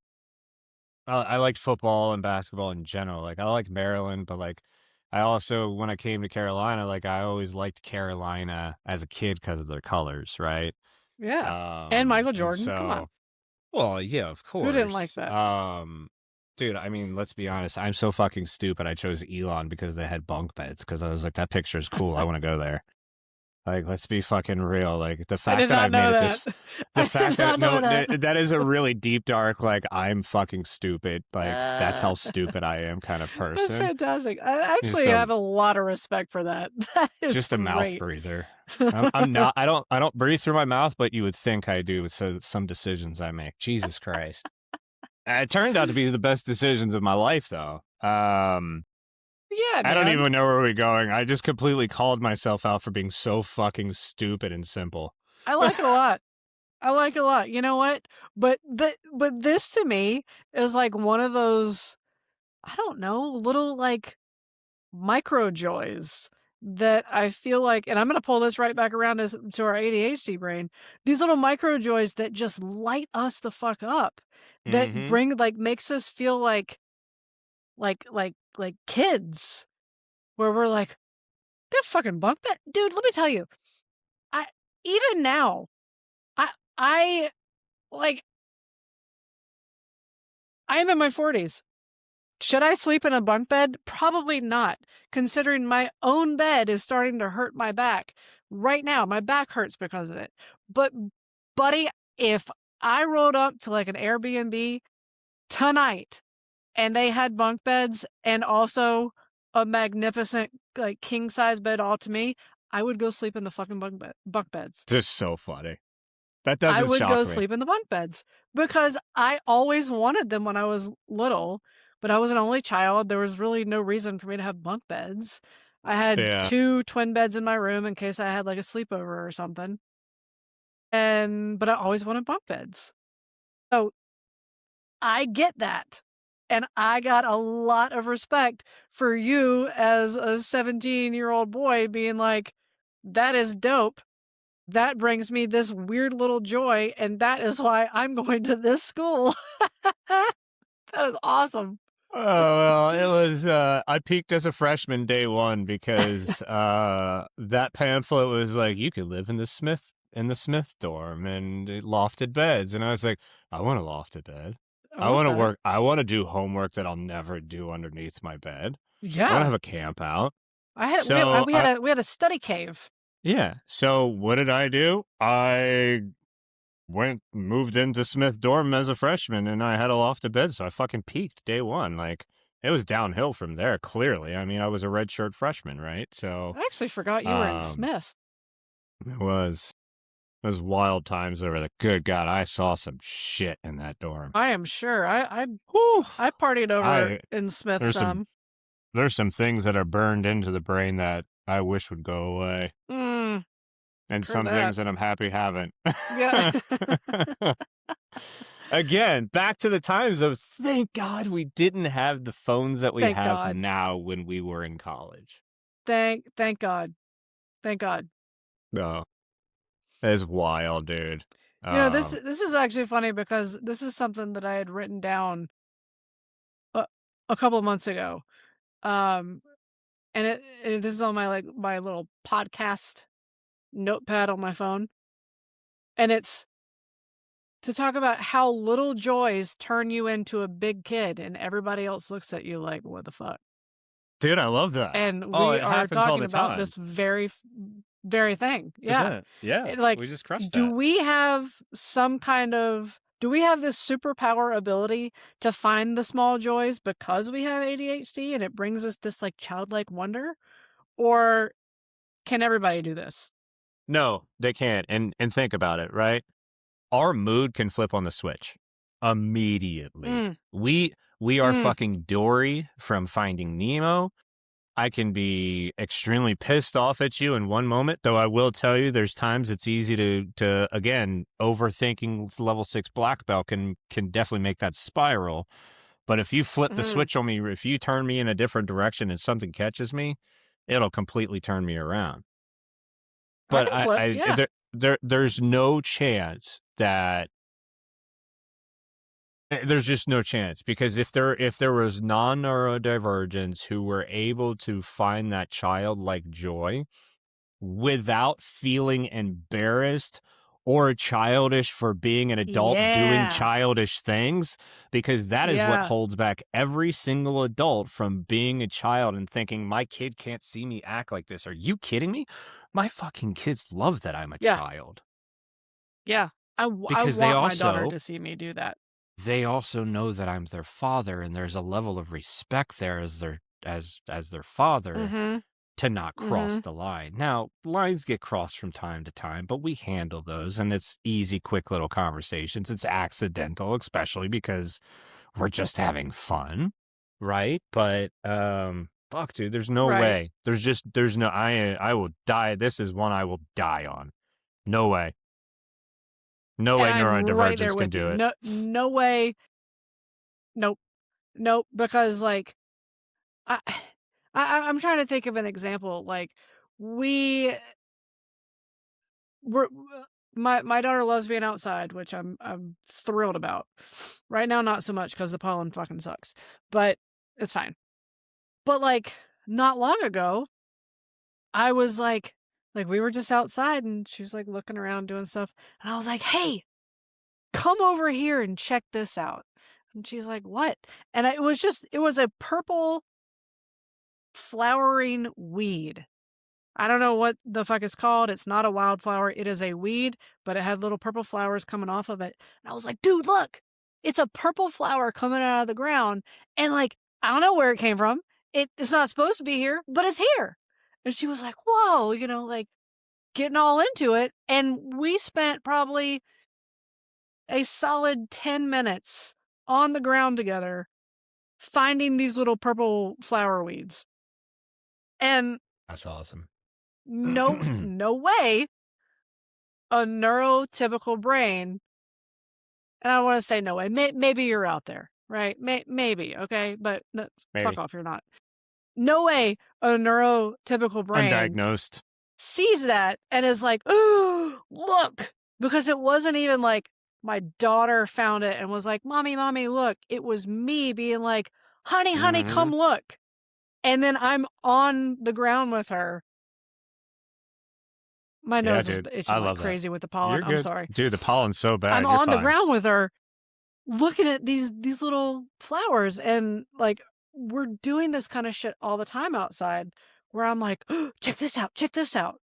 I liked football and basketball in general. Like, I liked Maryland, but like, I also, when I came to Carolina, like, I always liked Carolina as a kid because of their colors, right? Yeah. And Michael Jordan. Come on. Well, yeah, of course. Who didn't like that? Dude, I mean, let's be honest. I'm so fucking stupid. I chose Elon because they had bunk beds. Because I was like, that picture is cool. I want to go there. Like, let's be fucking real. Like, the fact that I made it this, the fact that that is a really deep, dark, like, I'm fucking stupid. Like, that's how stupid I am kind of person. That's fantastic. I actually have a lot of respect for that. That is just a great. Mouth breather. I'm not. I don't breathe through my mouth, but you would think I do with some decisions I make. Jesus Christ. It turned out to be the best decisions of my life, though. Yeah, man. I don't even know where we're going. I just completely called myself out for being so fucking stupid and simple. I like it a lot. I like it a lot. You know what? But this to me is like one of those, I don't know, little like micro joys that I feel like, and I'm going to pull this right back around to our ADHD brain. These little micro joys that just light us the fuck up, that bring, like, makes us feel like kids, where we're like, they're fucking bunk bed. Dude, let me tell you, even now, I am in my 40s. Should I sleep in a bunk bed? Probably not, considering my own bed is starting to hurt my back. Right now, my back hurts because of it. But, buddy, if I rolled up to like an Airbnb tonight and they had bunk beds and also a magnificent like king size bed all to me, I would go sleep in the fucking bunk beds. Just so funny. That doesn't shock me. I would go sleep in the bunk beds because I always wanted them when I was little, but I was an only child. There was really no reason for me to have bunk beds. I had 2 twin beds in my room in case I had like a sleepover or something. But I always wanted bunk beds. So I get that. And I got a lot of respect for you as a 17-year-old boy being like, that is dope. That brings me this weird little joy, and that is why I'm going to this school. That is awesome. Oh, well, it was, I peaked as a freshman day one because that pamphlet was like, you could live in the Smith dorm and lofted beds. And I was like, I want a lofted bed. I want to work. I want to do homework that I'll never do underneath my bed. Yeah. I want to have a camp out. We had a study cave. Yeah. So what did I do? I moved into Smith dorm as a freshman, and I had a loft of bed, so I fucking peaked day one. Like, it was downhill from there, clearly. I mean, I was a redshirt freshman, right? So I actually forgot you were in Smith. It was wild times over there. Good God, I saw some shit in that dorm. I am sure. I partied over in Smith some. There's some things that are burned into the brain that I wish would go away. And some things that I'm happy haven't. Yeah. Again, back to the times of thank God we didn't have the phones that we have now when we were in college. Thank God. Thank God. No. It's wild, dude. You know, this is actually funny because this is something that I had written down a couple of months ago. And this is on my little podcast notepad on my phone. And it's to talk about how little joys turn you into a big kid and everybody else looks at you like, what the fuck? Dude, I love that. And we are talking about this very thing. Yeah. Yeah. Like, we just crushed that. do we have this superpower ability to find the small joys because we have ADHD and it brings us this like childlike wonder? Or can everybody do this? No, they can't. And think about it, right? Our mood can flip on the switch immediately. We are fucking Dory from Finding Nemo. I can be extremely pissed off at you in one moment, though I will tell you there's times it's easy to again, overthinking level 6 black belt can definitely make that spiral. But if you flip the switch on me, if you turn me in a different direction and something catches me, it'll completely turn me around. But there's no chance that there's just no chance, because if there was non-neurodivergents who were able to find that childlike joy without feeling embarrassed or childish for being an adult doing childish things, because that is what holds back every single adult from being a child and thinking, my kid can't see me act like this. Are you kidding me? My fucking kids love that I'm a child. Yeah. I want my daughter to see me do that. They also know that I'm their father, and there's a level of respect there as their father to not cross the line. Now, lines get crossed from time to time, but we handle those, and it's easy, quick little conversations. It's accidental, especially because we're just having fun, right? But fuck, dude, there's no way. There's no. I will die. This is one I will die on. No way. No way neurodivergence can do it. No way. Nope. Because like, I'm trying to think of an example. Like, my daughter loves being outside, which I'm thrilled about. Right now, not so much because the pollen fucking sucks, but it's fine. But like, not long ago, I was like we were just outside and she was like looking around doing stuff. And I was like, hey, come over here and check this out. And she's like, what? And it was a purple flowering weed. I don't know what the fuck it's called. It's not a wildflower. It is a weed, but it had little purple flowers coming off of it. And I was like, dude, look, it's a purple flower coming out of the ground. And like, I don't know where it came from. It's not supposed to be here, but it's here. And she was like, whoa, like getting all into it. And we spent probably a solid 10 minutes on the ground together finding these little purple flower weeds. And that's awesome. No way a neurotypical brain, and I want to say no way, maybe you're out there, right? Maybe, okay? But fuck off, you're not. No way a neurotypical brain undiagnosed sees that and is like, oh, look, because it wasn't even like my daughter found it and was like, mommy, look. It was me being like, honey, come look. And then I'm on the ground with her. My nose is itching like crazy with the pollen. I'm sorry. Dude, the pollen's so bad. I'm on the ground with her. looking at these little flowers, and like we're doing this kind of shit all the time outside where I'm like, oh, check this out, check this out.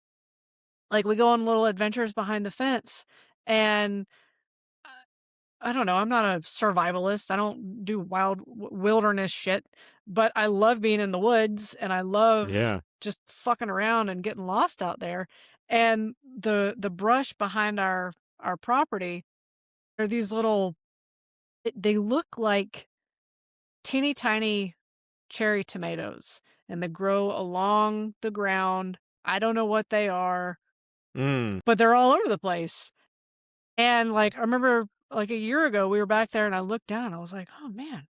Like we go on little adventures behind the fence, and I don't know, I'm not a survivalist. I don't do wild wilderness shit, but I love being in the woods and I love Yeah. just fucking around and getting lost out there. And the brush behind our property are these little, they look like teeny tiny cherry tomatoes, and they grow along the ground. I don't know what they are, Mm. but they're all over the place. And like I remember like a year ago we were back there and I looked down, I was like, "Oh man,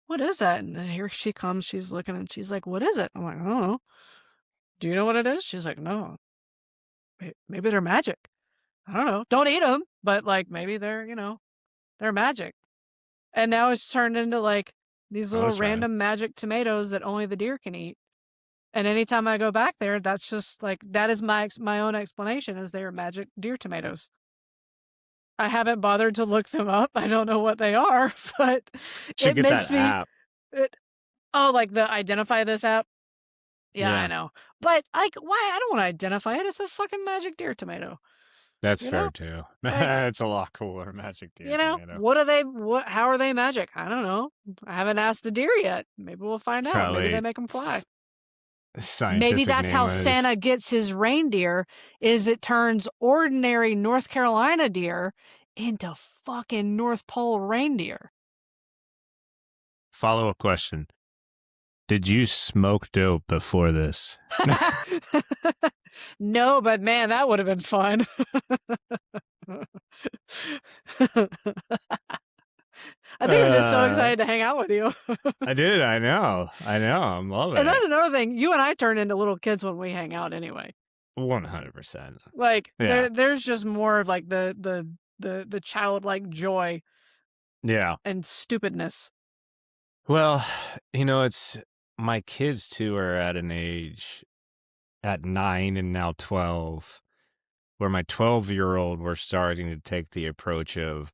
what is that?" And then here she comes, she's looking and she's like, "What is it?" I'm like, "I don't know. Do you know what it is?" She's like, "No. Maybe they're magic. I don't know. Don't eat them, but like maybe they're, they're magic." And now it's turned into like these little Okay. random magic tomatoes that only the deer can eat. And anytime I go back there, that's just like that is my own explanation, is they are magic deer tomatoes. I haven't bothered to look them up. I don't know what they are, but Should it get that makes me app. it, oh, like the identify this app? Yeah, I Yeah. know. But like why? I don't want to identify it. It's a fucking magic deer tomato. That's You fair know? too. Like, It's a lot cooler, magic deer tomato. what are they how are they magic? I don't know. I haven't asked the deer yet. Maybe we'll find out. Maybe they Probably make them fly. Maybe scientific that's name how was Santa gets his reindeer, is it turns ordinary North Carolina deer into fucking North Pole reindeer. follow-up question. Did you smoke dope before this? No, but man, that would have been fun. I think I'm just so excited to hang out with you. I did. I know. I'm loving And that's it. another thing. You and I turn into little kids when we hang out anyway. 100%. Like Yeah. there's just more of like the childlike joy Yeah. and stupidness. Well, it's my kids too are at an age at 9 and now 12 where my 12-year-old we're starting to take the approach of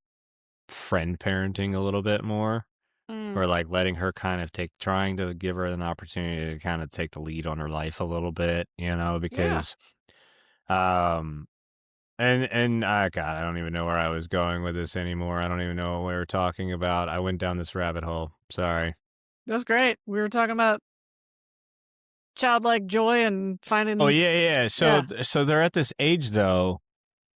friend parenting a little bit more. Mm, Or like letting her kind of trying to give her an opportunity to kind of take the lead on her life a little bit, yeah. because, um, God, I don't even know where I was going with this anymore. I don't even know what we were talking about. I went down this rabbit hole. Sorry. That's great. We were talking about childlike joy and Oh finding, yeah, yeah. So, yeah. so they're at this age though.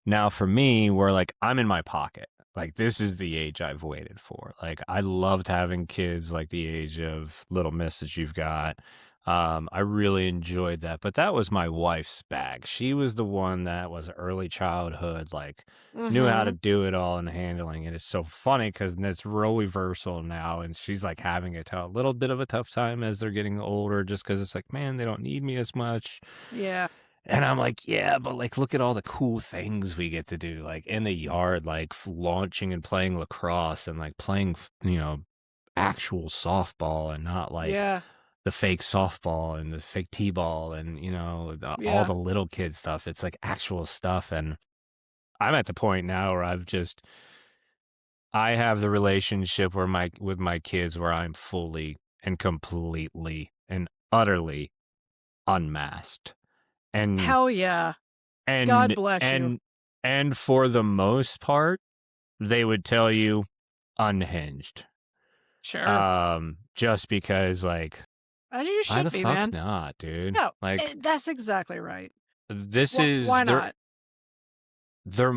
Now for me, where like I'm in my pocket. Like this is the age I've waited for. Like I loved having kids like the age of little miss that you've got. I really enjoyed that. But that was my wife's bag. She was the one that was early childhood, like knew how to Mm-hmm. do it all and handling it. It's so funny because it's role reversal now, and she's like having a little bit of a tough time as they're getting older, just because it's like, man, they don't need me as much. Yeah. And I'm like, yeah, but like, look at all the cool things we get to do, like in the yard, like launching and playing lacrosse and like playing, actual softball and not like Yeah. the fake softball and the fake t-ball and, all Yeah. the little kid stuff. It's like actual stuff. And I'm at the point now where I have the relationship where with my kids where I'm fully and completely and utterly unmasked. And Hell yeah. God And bless you. and for the most part, they would tell you unhinged. Sure. Just because like, As you why should the be, fuck man. not, dude? No, Like that's exactly right. this Why is not? their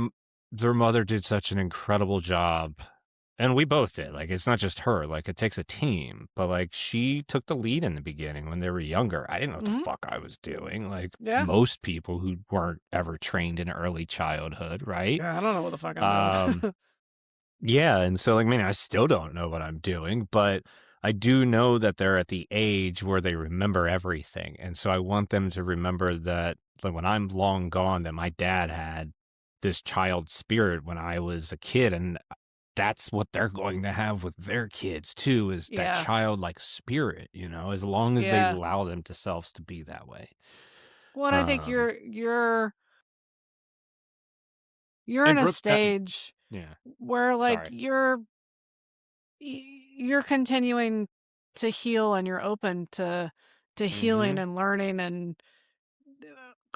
their mother did such an incredible job. And we both did. Like it's not just her. Like it takes a team. But like she took the lead in the beginning when they were younger. I didn't know what the Hmm. fuck I was doing. Like Yeah. most people who weren't ever trained in early childhood, right? Yeah. I don't know what the fuck I'm doing. Um Yeah, and so, like, man, I still don't know what I'm doing, but I do know that they're at the age where they remember everything, and so I want them to remember that, like, when I'm long gone, that my dad had this child spirit when I was a kid, and that's what they're going to have with their kids too, is that Yeah. childlike spirit, as long as they Yeah. allow themselves to be that way. Well, and I think Um, you're in and a Brooke, stage yeah, where like sorry. you're continuing to heal, and you're open to healing Mm-hmm. and learning, and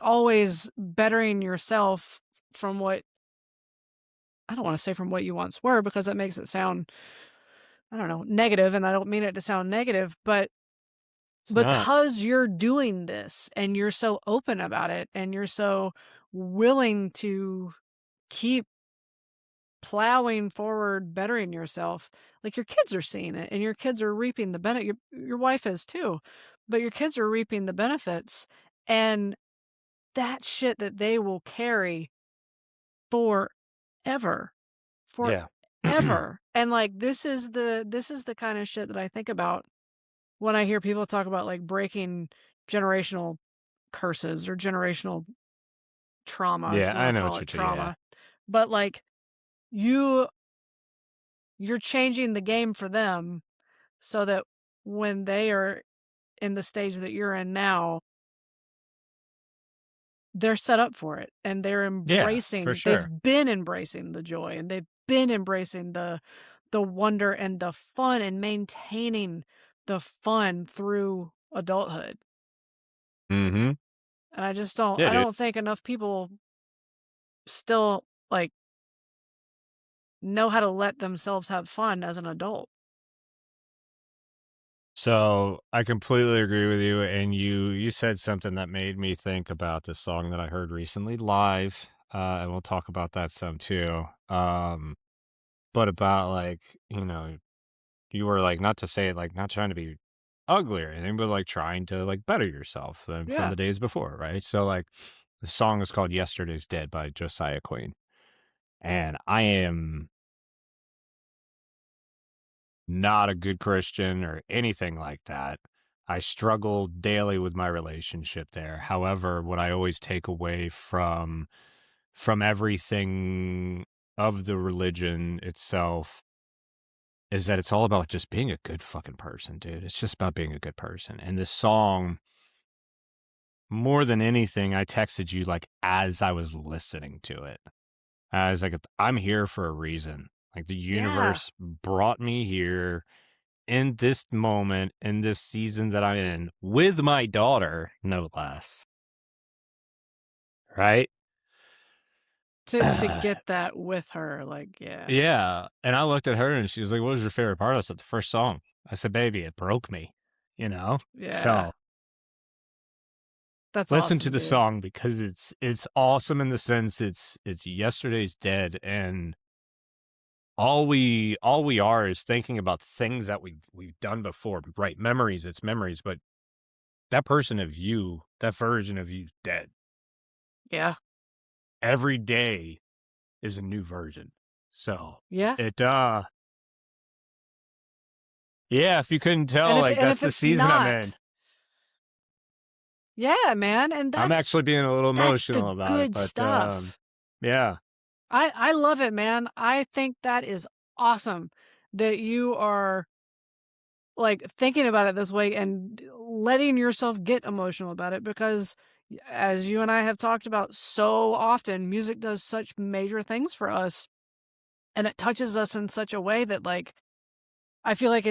always bettering yourself from what I don't wanna say from what you once were, because that makes it sound, I don't know, negative, and I don't mean it to sound negative, but It's not. because you're doing this and you're so open about it and you're so willing to keep plowing forward, bettering yourself, like, your kids are seeing it and your kids are reaping the benefit. Your wife is too, but your kids are reaping the benefits, and that shit that they will carry forever, Yeah. forever. And, like, this is the kind of shit that I think about when I hear people talk about, like, breaking generational curses or generational trauma, if Yeah, you I wanna know call what it yeah. trauma. But, like, you you're changing the game for them so that when they are in the stage that you're in now, they're set up for it, and Yeah, for they've sure. been embracing the joy, and they've been embracing the wonder and the fun, and maintaining the fun through adulthood. Mm-hmm. And Yeah, I dude. don't think enough people still, like, know how to let themselves have fun as an adult. So I completely agree with you. And you said something that made me think about this song that I heard recently live. And we'll talk about that some too. But about like, you were like, not to say it like not trying to be ugly or anything, but like trying to like better yourself than from Yeah. the days before, right? So like the song is called Yesterday's Dead by Josiah Queen. And I am not a good Christian or anything like that. I struggle daily with my relationship there. However, what I always take away from everything of the religion itself is that it's all about just being a good fucking person, dude. It's just about being a good person. And this song, more than anything, I texted you like as I was listening to it. I was like, I'm here for a reason. Like the Yeah. universe brought me here in this moment, in this season that I'm in, with my daughter, no less. Right? To get that with her, like, yeah. Yeah. And I looked at her and she was like, "What was your favorite part?" I said, "The first song." I said, "Baby, it broke me, you know?" Yeah. So That's listen to awesome, the dude. song because it's awesome in the sense it's yesterday's dead, and all we are is thinking about things that we've done before, right? Memories, it's memories, but that person of you, that version of you's dead. Yeah. Every day is a new version. So Yeah. it yeah, if you couldn't tell, like And that's if the it's season I'm in. not, yeah, man, and I'm actually being a little that's emotional the about it, good but stuff. yeah. I love it, man. I think that is awesome that you are, like, thinking about it this way and letting yourself get emotional about it, because as you and I have talked about so often, music does such major things for us, and it touches us in such a way that, like, I feel like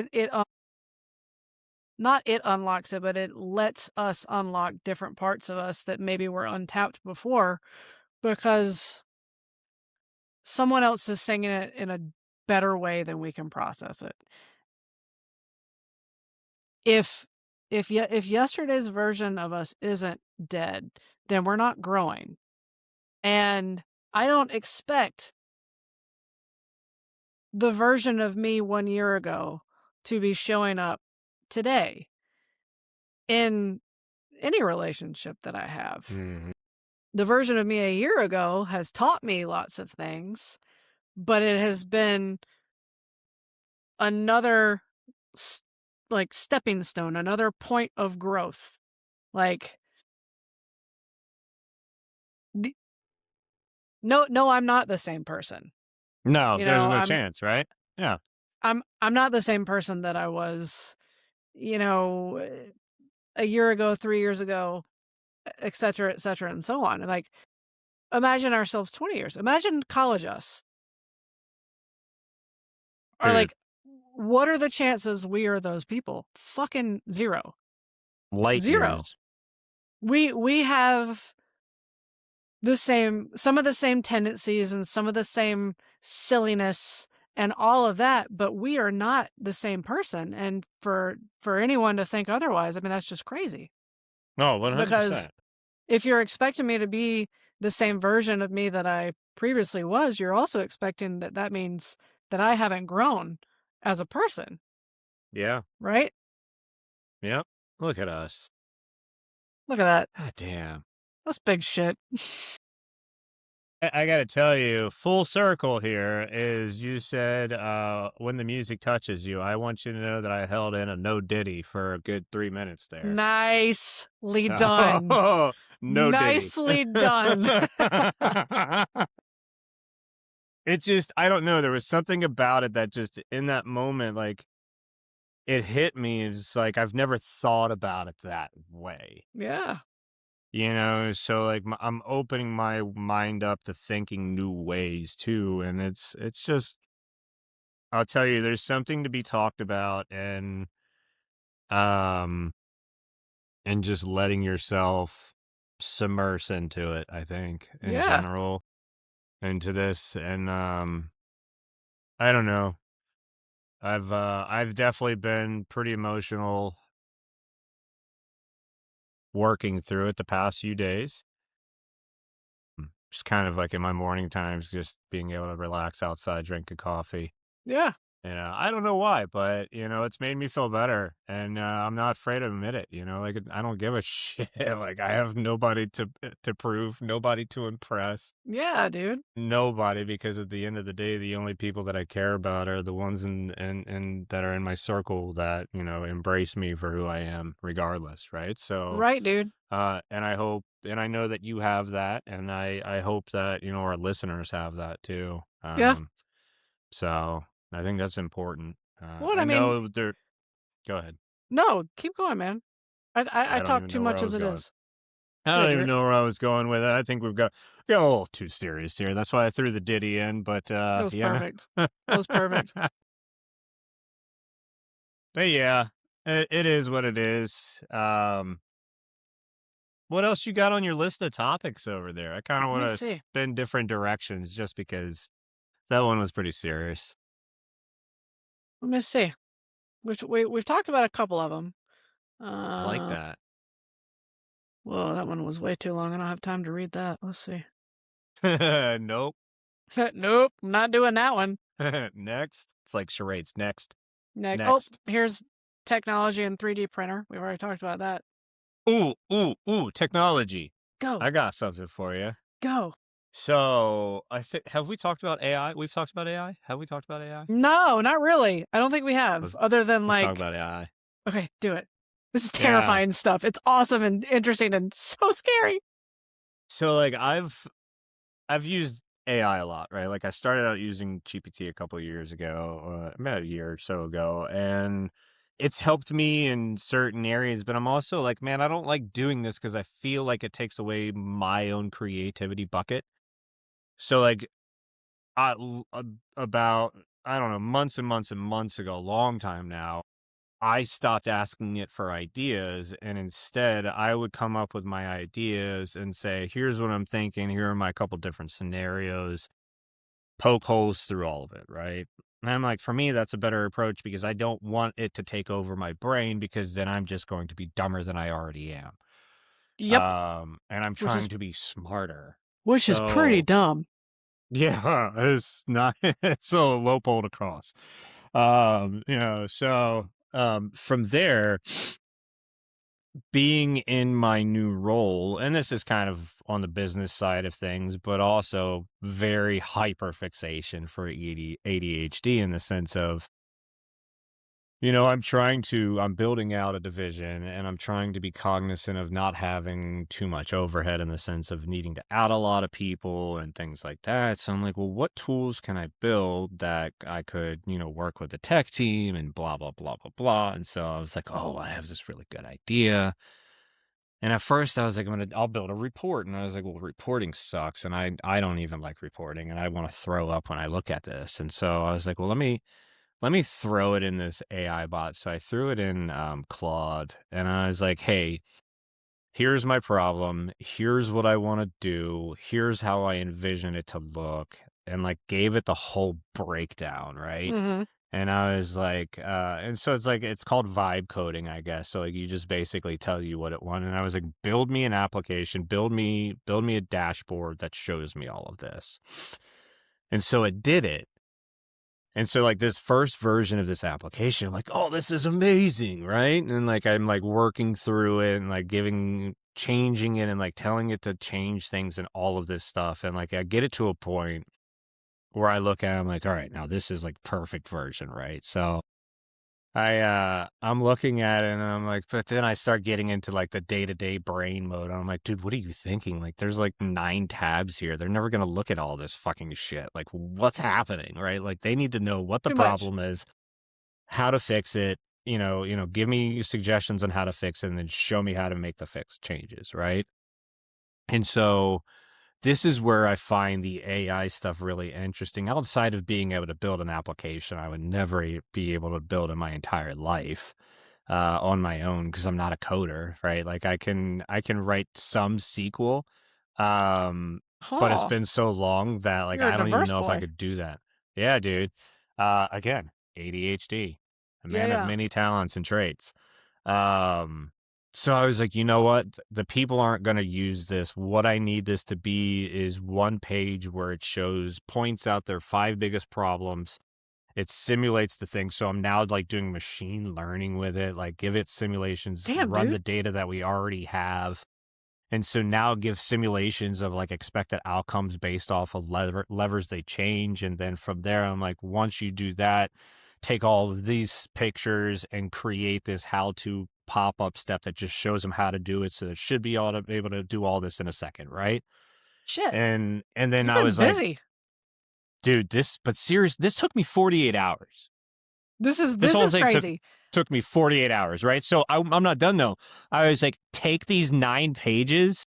not it unlocks it, but it lets us unlock different parts of us that maybe were untapped before, because someone else is singing it in a better way than we can process it. If if yesterday's version of us isn't dead, then we're not growing. And I don't expect the version of me 1 year ago to be showing up today in any relationship that I have. Mhm. The version of me a year ago has taught me lots of things, but it has been another s- like stepping stone, another point of growth. Like, the, no, I'm not the same person. No, You there's know, no chance, right? Yeah. I'm not the same person that I was, a year ago, 3 years ago, et cetera, and so on. And, like, imagine ourselves 20 years. Imagine college us, or Dude. like what are the chances we are those people? Fucking zero. Light Zero. years. We have some of the same tendencies and some of the same silliness and all of that, but we are not the same person. And for anyone to think otherwise, I mean, that's just crazy. No, Because 100%. if you're expecting me to be the same version of me that I previously was, you're also expecting that means that I haven't grown as a person, Yeah. right? Yep. Look at us. Look at that. God damn. That's big shit. I gotta tell you, full circle here is you said, when the music touches you, I want you to know that I held in a no Diddy for a good 3 minutes there. Nicely So, done. no Diddy. Nicely done. It just, I don't know. There was something about it that just in that moment, like it hit me. It's like, I've never thought about it that way. Yeah. So like I'm opening my mind up to thinking new ways too. And it's just, I'll tell you, there's something to be talked about um, and just letting yourself submerge into it, I think, in Yeah. general, into this. And, I don't know. I've definitely been pretty emotional working through it the past few days. Just kind of like in my morning times, just being able to relax outside, drinking coffee. Yeah. I don't know why, but it's made me feel better, and I'm not afraid to admit it. Like I don't give a shit. Like I have nobody to prove, nobody to impress, Yeah, dude. nobody. Because at the end of the day, the only people that I care about are the ones in that are in my circle that embrace me for who I am, regardless, right? So, Right, dude. and I hope, and I know that you have that, and I hope that our listeners have that too. Yeah. So I think that's important. What I I mean, know there. Go ahead. no, keep going, man. I I don't talk even too know where much I as was it going. is. I Good, don't even you're know where I was going with it. I think we got a little too serious here. That's why I threw the Diddy in. But That was perfect. That was perfect. but yeah, it is what it is. What else you got on your list of topics over there? I kind of Let want me to see. spin different directions just because that one was pretty serious. Let me see. We've talked about a couple of them. I like that. Well, that one was way too long. I don't have time to read that. Let's see. Nope. Nope, I'm not doing that one. Next. It's like charades. Next. Next. Oh, Next. here's technology and 3D printer. We've already talked about that. Ooh, technology. Go. I got something for you. Go. So, I think, have we talked about AI? We've talked about AI? Have we talked about AI? No, not really. I don't think we have. Let's, Other than let's talk like, about AI. okay, do it. This is Yeah. terrifying stuff. It's awesome and interesting and so scary. So, like, I've used AI a lot, right? Like, I started out using GPT a couple of years ago, about a year or so ago, and it's helped me in certain areas. But I'm also like, man, I don't like doing this because I feel like it takes away my own creativity bucket. So, like, about, I don't know, months and months and months ago, a long time now, I stopped asking it for ideas, and instead I would come up with my ideas and say, here's what I'm thinking. Here are my couple different scenarios, poke holes through all of it. Right. And I'm like, for me, that's a better approach because I don't want it to take over my brain because then I'm just going to be dumber than I already am. Yep. And I'm Which trying is to be smarter. pretty So dumb. yeah, it's not, it's a low pole to cross. From there, being in my new role, and this is kind of on the business side of things, but also very hyper fixation for ADHD in the sense of, I'm building out a division and I'm trying to be cognizant of not having too much overhead in the sense of needing to add a lot of people and things like that. So I'm like, well, what tools can I build that I could, work with the tech team and blah, blah, blah, blah, blah. And so I was like, oh, I have this really good idea. And at first I was like, I'll build a report. And I was like, well, reporting sucks. And I don't even like reporting and I want to throw up when I look at this. And so I was like, well, let me throw it in this AI bot. So I threw it in Claude, and I was like, hey, here's my problem. Here's what I want to do. Here's how I envision it to look. And like gave it the whole breakdown, right? Mm-hmm. And I was like, and so it's like, it's called vibe coding, I guess. So like you just basically tell you what it wants. And I was like, build me an application, build me a dashboard that shows me all of this. And so it did it. And so like this first version of this application, I'm like, oh, this is amazing, right? And like I'm like working through it and like changing it and like telling it to change things and all of this stuff. And like I get it to a point where I look at it, I'm like, all right, now this is like perfect version, right? So I'm looking at it and I'm like, but then I start getting into like the day-to-day brain mode. And I'm like, dude, what are you thinking? Like there's like 9 tabs here. They're never gonna look at all this fucking shit. Like what's happening, right? Like they need to know what the Too much. problem is, how to fix it, give me suggestions on how to fix it, and then show me how to make the fix changes, right? And so this is where I find the AI stuff really interesting. Outside of being able to build an application, I would never be able to build in my entire life on my own because I'm not a coder, right? Like I can write some SQL, but it's Huh. been so long that like You're a I don't even diverse know if I boy. could do that. Yeah, dude. Again, ADHD, a Yeah, man of yeah. many talents and traits. Um, so I was like, you know what? The people aren't going to use this. What I need this to be is one page where it points out their 5 biggest problems. It simulates the thing. So I'm now like doing machine learning with it, like give it simulations, Damn, run dude. the data that we already have. And so now give simulations of like expected outcomes based off of levers they change. And then from there, I'm like, once you do that, take all of these pictures and create this how to pop up step that just shows them how to do it. So it should be able to do all this in a second. Right. Shit. And then You've I been was like, busy. dude, this took me 48 hours. This This whole is thing crazy. took me 48 hours. Right. So I'm not done though. I was like, take these 9 pages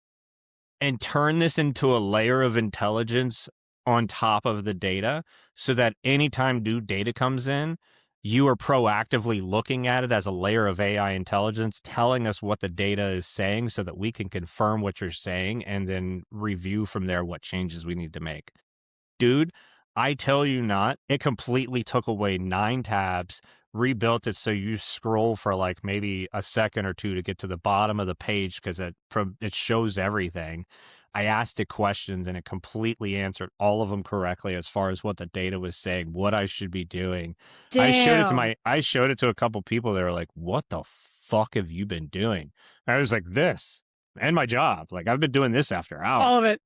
and turn this into a layer of intelligence on top of the data so that anytime new data comes in, you are proactively looking at it as a layer of AI intelligence, telling us what the data is saying so that we can confirm what you're saying and then review from there what changes we need to make. Dude, I tell you not, it completely took away 9 tabs, rebuilt it so you scroll for like maybe a second or two to get to the bottom of the page because it shows everything. I asked it questions and it completely answered all of them correctly as far as what the data was saying, what I should be doing. Damn. I showed it to a couple people that were like, "What the fuck have you been doing?" And I was like, "This and my job. Like I've been doing this after All of hours." it.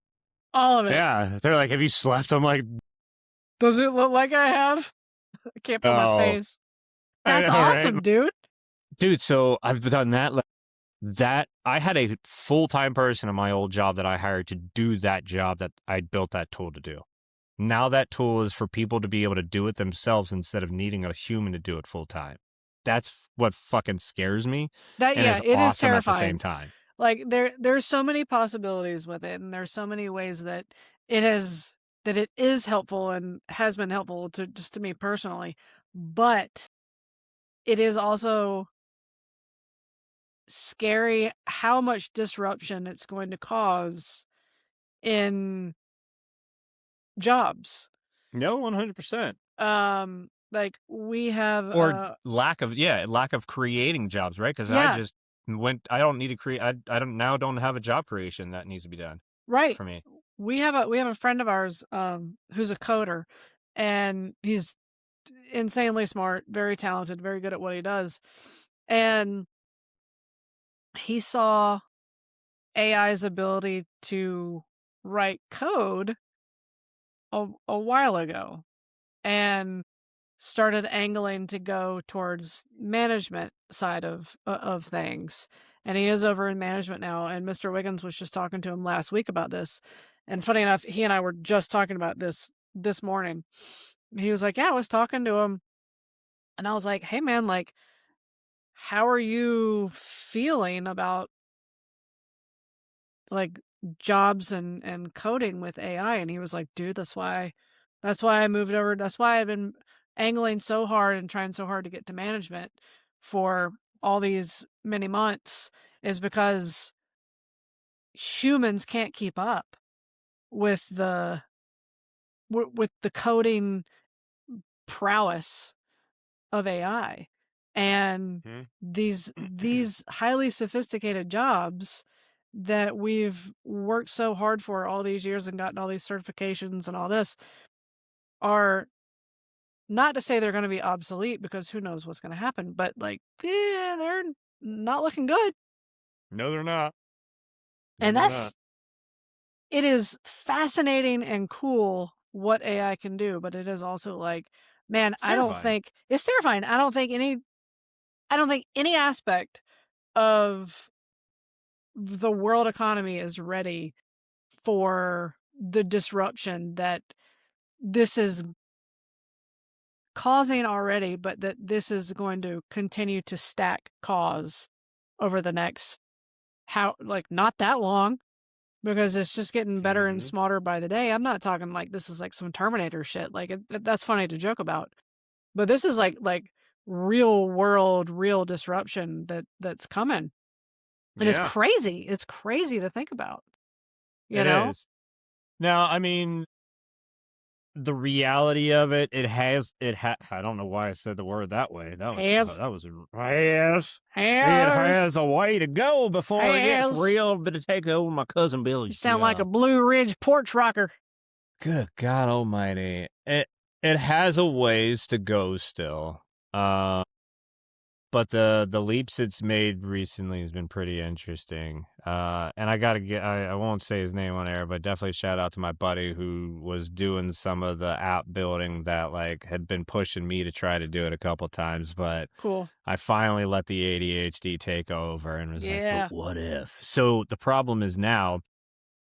All of it. Yeah, they're like, "Have you slept?" I'm like, Does it look like I have? I can't feel my "Oh, face. I That's know, right?" awesome, dude. Dude, so I've done that. That I had a full-time person in my old job that I hired to do that job that I built that tool to do. Now that tool is for people to be able to do it themselves instead of needing a human to do it full time. That's what fucking scares me and is It is awesome at the same terrifying. time. Like there's so many possibilities with it, and there's so many ways that it has that it is helpful and has been helpful to just to me personally. But it is also scary how much disruption it's going to cause in jobs. No, 100%. Like we have Or lack of creating jobs, right? Because yeah, I don't need to create, I don't have a job creation that needs to be done right. for me. We have a friend of ours who's a coder, and he's insanely smart, very talented, very good at what he does. And he saw AI's ability to write code a while ago and started angling to go towards management side of things. And he is over in management now, and Mr. Wiggins was just talking to him last week about this. And funny enough, he and I were just talking about this morning. He was like, "Yeah, I was talking to him." And I was like, "Hey man, like how are you feeling about like jobs and coding with AI?" And he was like, "Dude, that's why I moved over. That's why I've been angling so hard and trying so hard to get to management for all these many months is because humans can't keep up with the coding prowess of AI. And these highly sophisticated jobs that we've worked so hard for all these years and gotten all these certifications and all this are, not to say they're going to be obsolete, because who knows what's going to happen, but like, yeah, they're not looking good. No, they're not. No, and it is fascinating and cool what AI can do, but it is also like, man, I don't think it's terrifying. I don't think any aspect of the world economy is ready for the disruption that this is causing already, but that this is going to continue to stack cause over the next, not that long, because it's just getting better and smarter by the day. I'm not talking like this is like some Terminator shit. Like that's funny to joke about, but this is like real world, real disruption that's coming. And it's crazy. It's crazy to think about. You know? Is. Now, I mean, the reality of it, I don't know why I said the word that way. It has a way to go before it gets real, but to take over my cousin Billy's. You sound like a Blue Ridge porch rocker. Good God Almighty! It has a ways to go still. But the leaps it's made recently has been pretty interesting. And I won't say his name on air, but definitely shout out to my buddy who was doing some of the app building that like had been pushing me to try to do it a couple times. But cool. I finally let the ADHD take over and was like, but what if? So the problem is now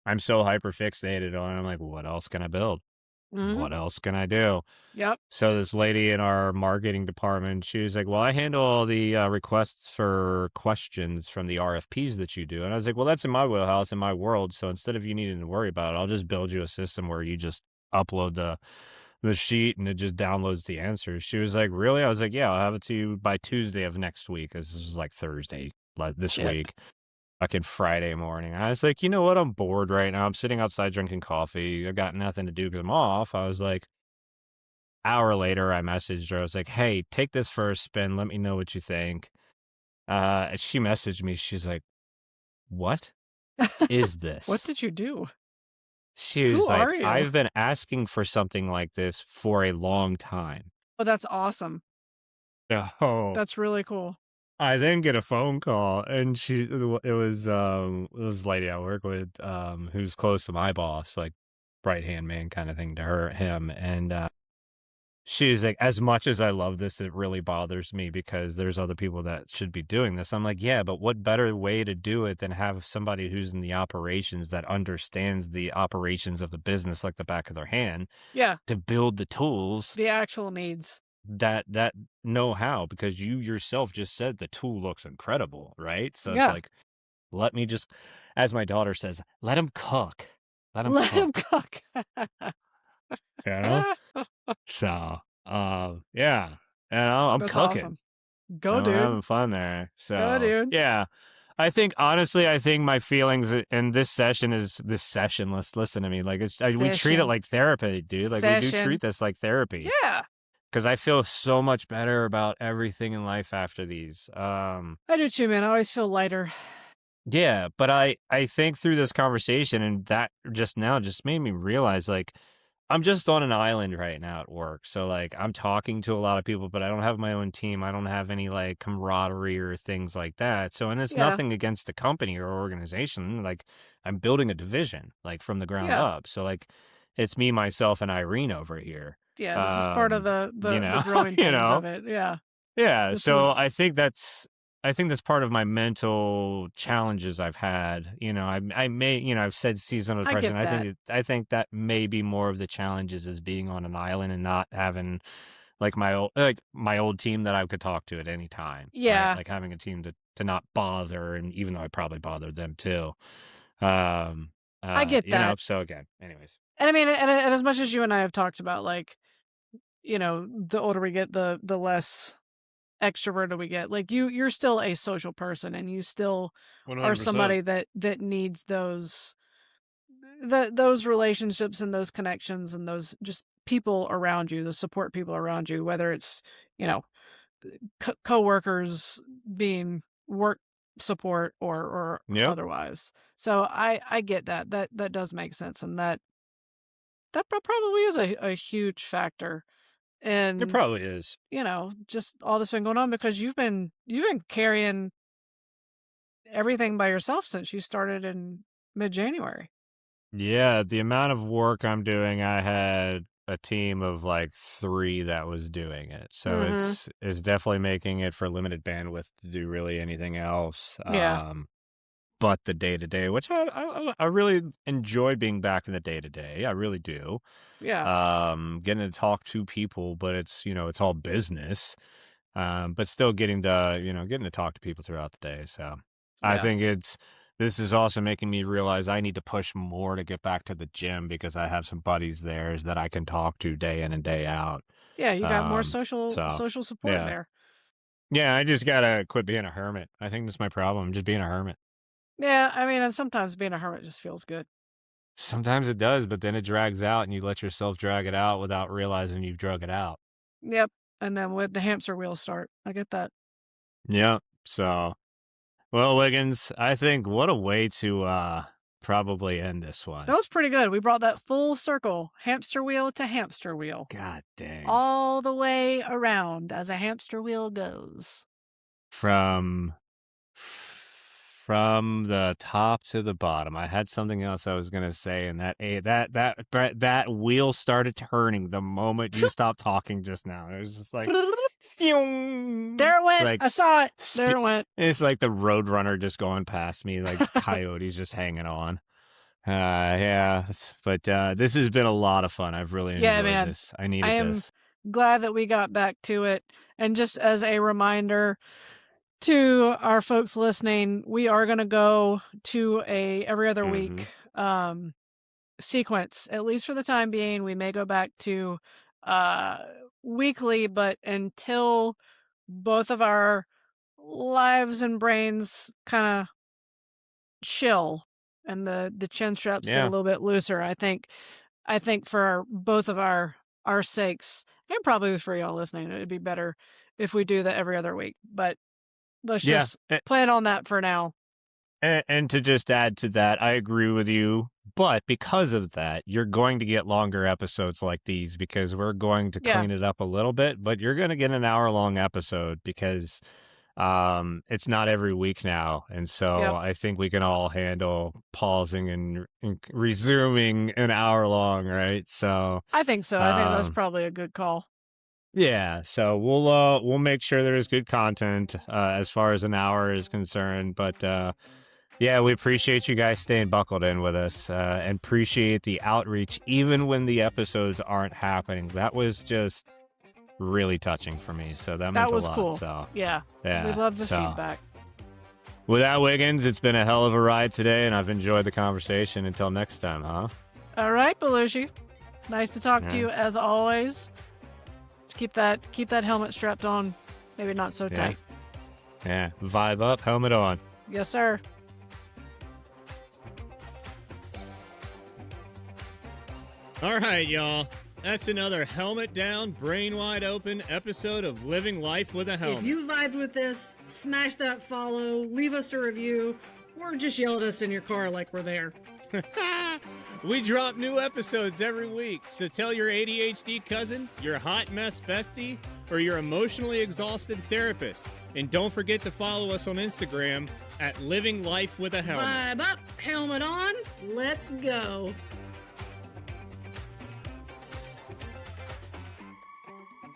I'm so hyper fixated on it. I'm like, what else can I build? What else can I do? Yep. So this lady in our marketing department, she was like, well, I handle all the requests for questions from the RFPs that you do. And I was like, well, that's in my wheelhouse, in my world. So instead of you needing to worry about it, I'll just build you a system where you just upload the sheet and it just downloads the answers. She was like, really? I was like, yeah, I'll have it to you by Tuesday of next week. This is like Thursday, like this week. Fucking Friday morning. I was like, you know what? I'm bored right now. I'm sitting outside drinking coffee. I got nothing to do because I'm off. I was like, hour later, I messaged her. I was like, hey, take this for a spin. Let me know what you think. And she messaged me. She's like, what is this? What did you do? She was like, I've been asking for something like this for a long time. Oh, that's awesome. Oh, that's really cool. I then get a phone call, and it was this lady I work with, who's close to my boss, like right hand man kind of thing to him, and she was like, as much as I love this, it really bothers me because there's other people that should be doing this. I'm like, yeah, but what better way to do it than have somebody who's in the operations that understands the operations of the business like the back of their hand? Yeah, to build the tools, the actual needs. That know how, because you yourself just said the tool looks incredible, right? So it's like, let me just, as my daughter says, let him cook. Let him cook. You know? So, yeah. And I'm That's cooking. Awesome. Go, dude. I'm having fun there. So, go, dude. Yeah. I think, honestly, my feelings in this session, listen to me. Like, we treat it like therapy, dude. Like, we do treat this like therapy. Yeah. Because I feel so much better about everything in life after these. I do too, man. I always feel lighter. Yeah, but I think through this conversation, and that just made me realize, like, I'm just on an island right now at work. So, like, I'm talking to a lot of people, but I don't have my own team. I don't have any, like, camaraderie or things like that. So, and it's nothing against the company or organization. Like, I'm building a division, like, from the ground up. So, like, it's me, myself, and Irene over here. Yeah, this is part of the growing pains of it. Yeah. Yeah. So I think that's part of my mental challenges I've had. I may, I've said seasonal depression. I think that may be more of the challenges is being on an island and not having like my old team that I could talk to at any time. Yeah. Right? Like having a team to not bother, and even though I probably bothered them too. I get that. So again, anyways. And I mean, and as much as you and I have talked about, like, the older we get, the less extroverted we get. Like you're still a social person, and you still are 100%. somebody that needs those relationships and those connections and those just people around you, the support people around you, whether it's, you know, coworkers being work support or Yep. otherwise. So I get that does make sense, and that probably is a huge factor. It And probably is. just all this been going on because you've been carrying everything by yourself since you started in mid-January. Yeah, the amount of work I'm doing, I had a team of like 3 that was doing it. So it's definitely making it for limited bandwidth to do really anything else. Yeah. But the day-to-day, which I really enjoy being back in the day-to-day. I really do. Yeah. Getting to talk to people, but it's, it's all business. But still getting to talk to people throughout the day. So I Yeah. think this is also making me realize I need to push more to get back to the gym because I have some buddies there that I can talk to day in and day out. Yeah, you got more So social support yeah. there. Yeah, I just gotta quit being a hermit. I think that's my problem, just being a hermit. Yeah, I mean, and sometimes being a hermit just feels good. Sometimes it does, but then it drags out and you let yourself drag it out without realizing you've drug it out. Yep. And then with the hamster wheels start. I get that. Yeah. So, well, Wiggins, I think what a way to probably end this one. That was pretty good. We brought that full circle, hamster wheel to hamster wheel. God dang. All the way around as a hamster wheel goes. From the top to the bottom. I had something else I was gonna say, and that wheel started turning the moment you stopped talking just now. It was just like, there it went. like I saw it. There it went. It's like the Roadrunner just going past me, like coyotes just hanging on. Yeah, but this has been a lot of fun. I've really enjoyed this. I needed this. Glad that we got back to it. And just as a reminder to our folks listening, we are going to go to a every other week sequence, at least for the time being. We may go back to weekly, but until both of our lives and brains kind of chill and the chin straps get a little bit looser, I think for both of our sakes, and probably for y'all listening, it'd be better if we do that every other week. But let's just plan on that for now. And to just add to that, I agree with you. But because of that, you're going to get longer episodes like these because we're going to clean it up a little bit. But you're going to get an hour-long episode because it's not every week now. And so I think we can all handle pausing and resuming an hour long, right? So I think so. I think that's probably a good call. Yeah, so we'll make sure there's good content as far as an hour is concerned. But yeah, we appreciate you guys staying buckled in with us and appreciate the outreach even when the episodes aren't happening. That was just really touching for me. So that meant a lot. That was cool. So yeah, we love the feedback. With that, Wiggins, it's been a hell of a ride today, and I've enjoyed the conversation. Until next time, huh? All right, Belushi. Nice to talk to you as always. Keep that helmet strapped on. Maybe not so tight. Yeah. Vibe up, helmet on. Yes, sir. All right, y'all. That's another helmet down, brain wide open episode of Living Life with a Helmet. If you vibed with this, smash that follow, leave us a review, or just yell at us in your car like we're there. We drop new episodes every week, so tell your ADHD cousin, your hot mess bestie, or your emotionally exhausted therapist. And don't forget to follow us on Instagram at Living Life with a Helmet. Vibe up, helmet on, let's go.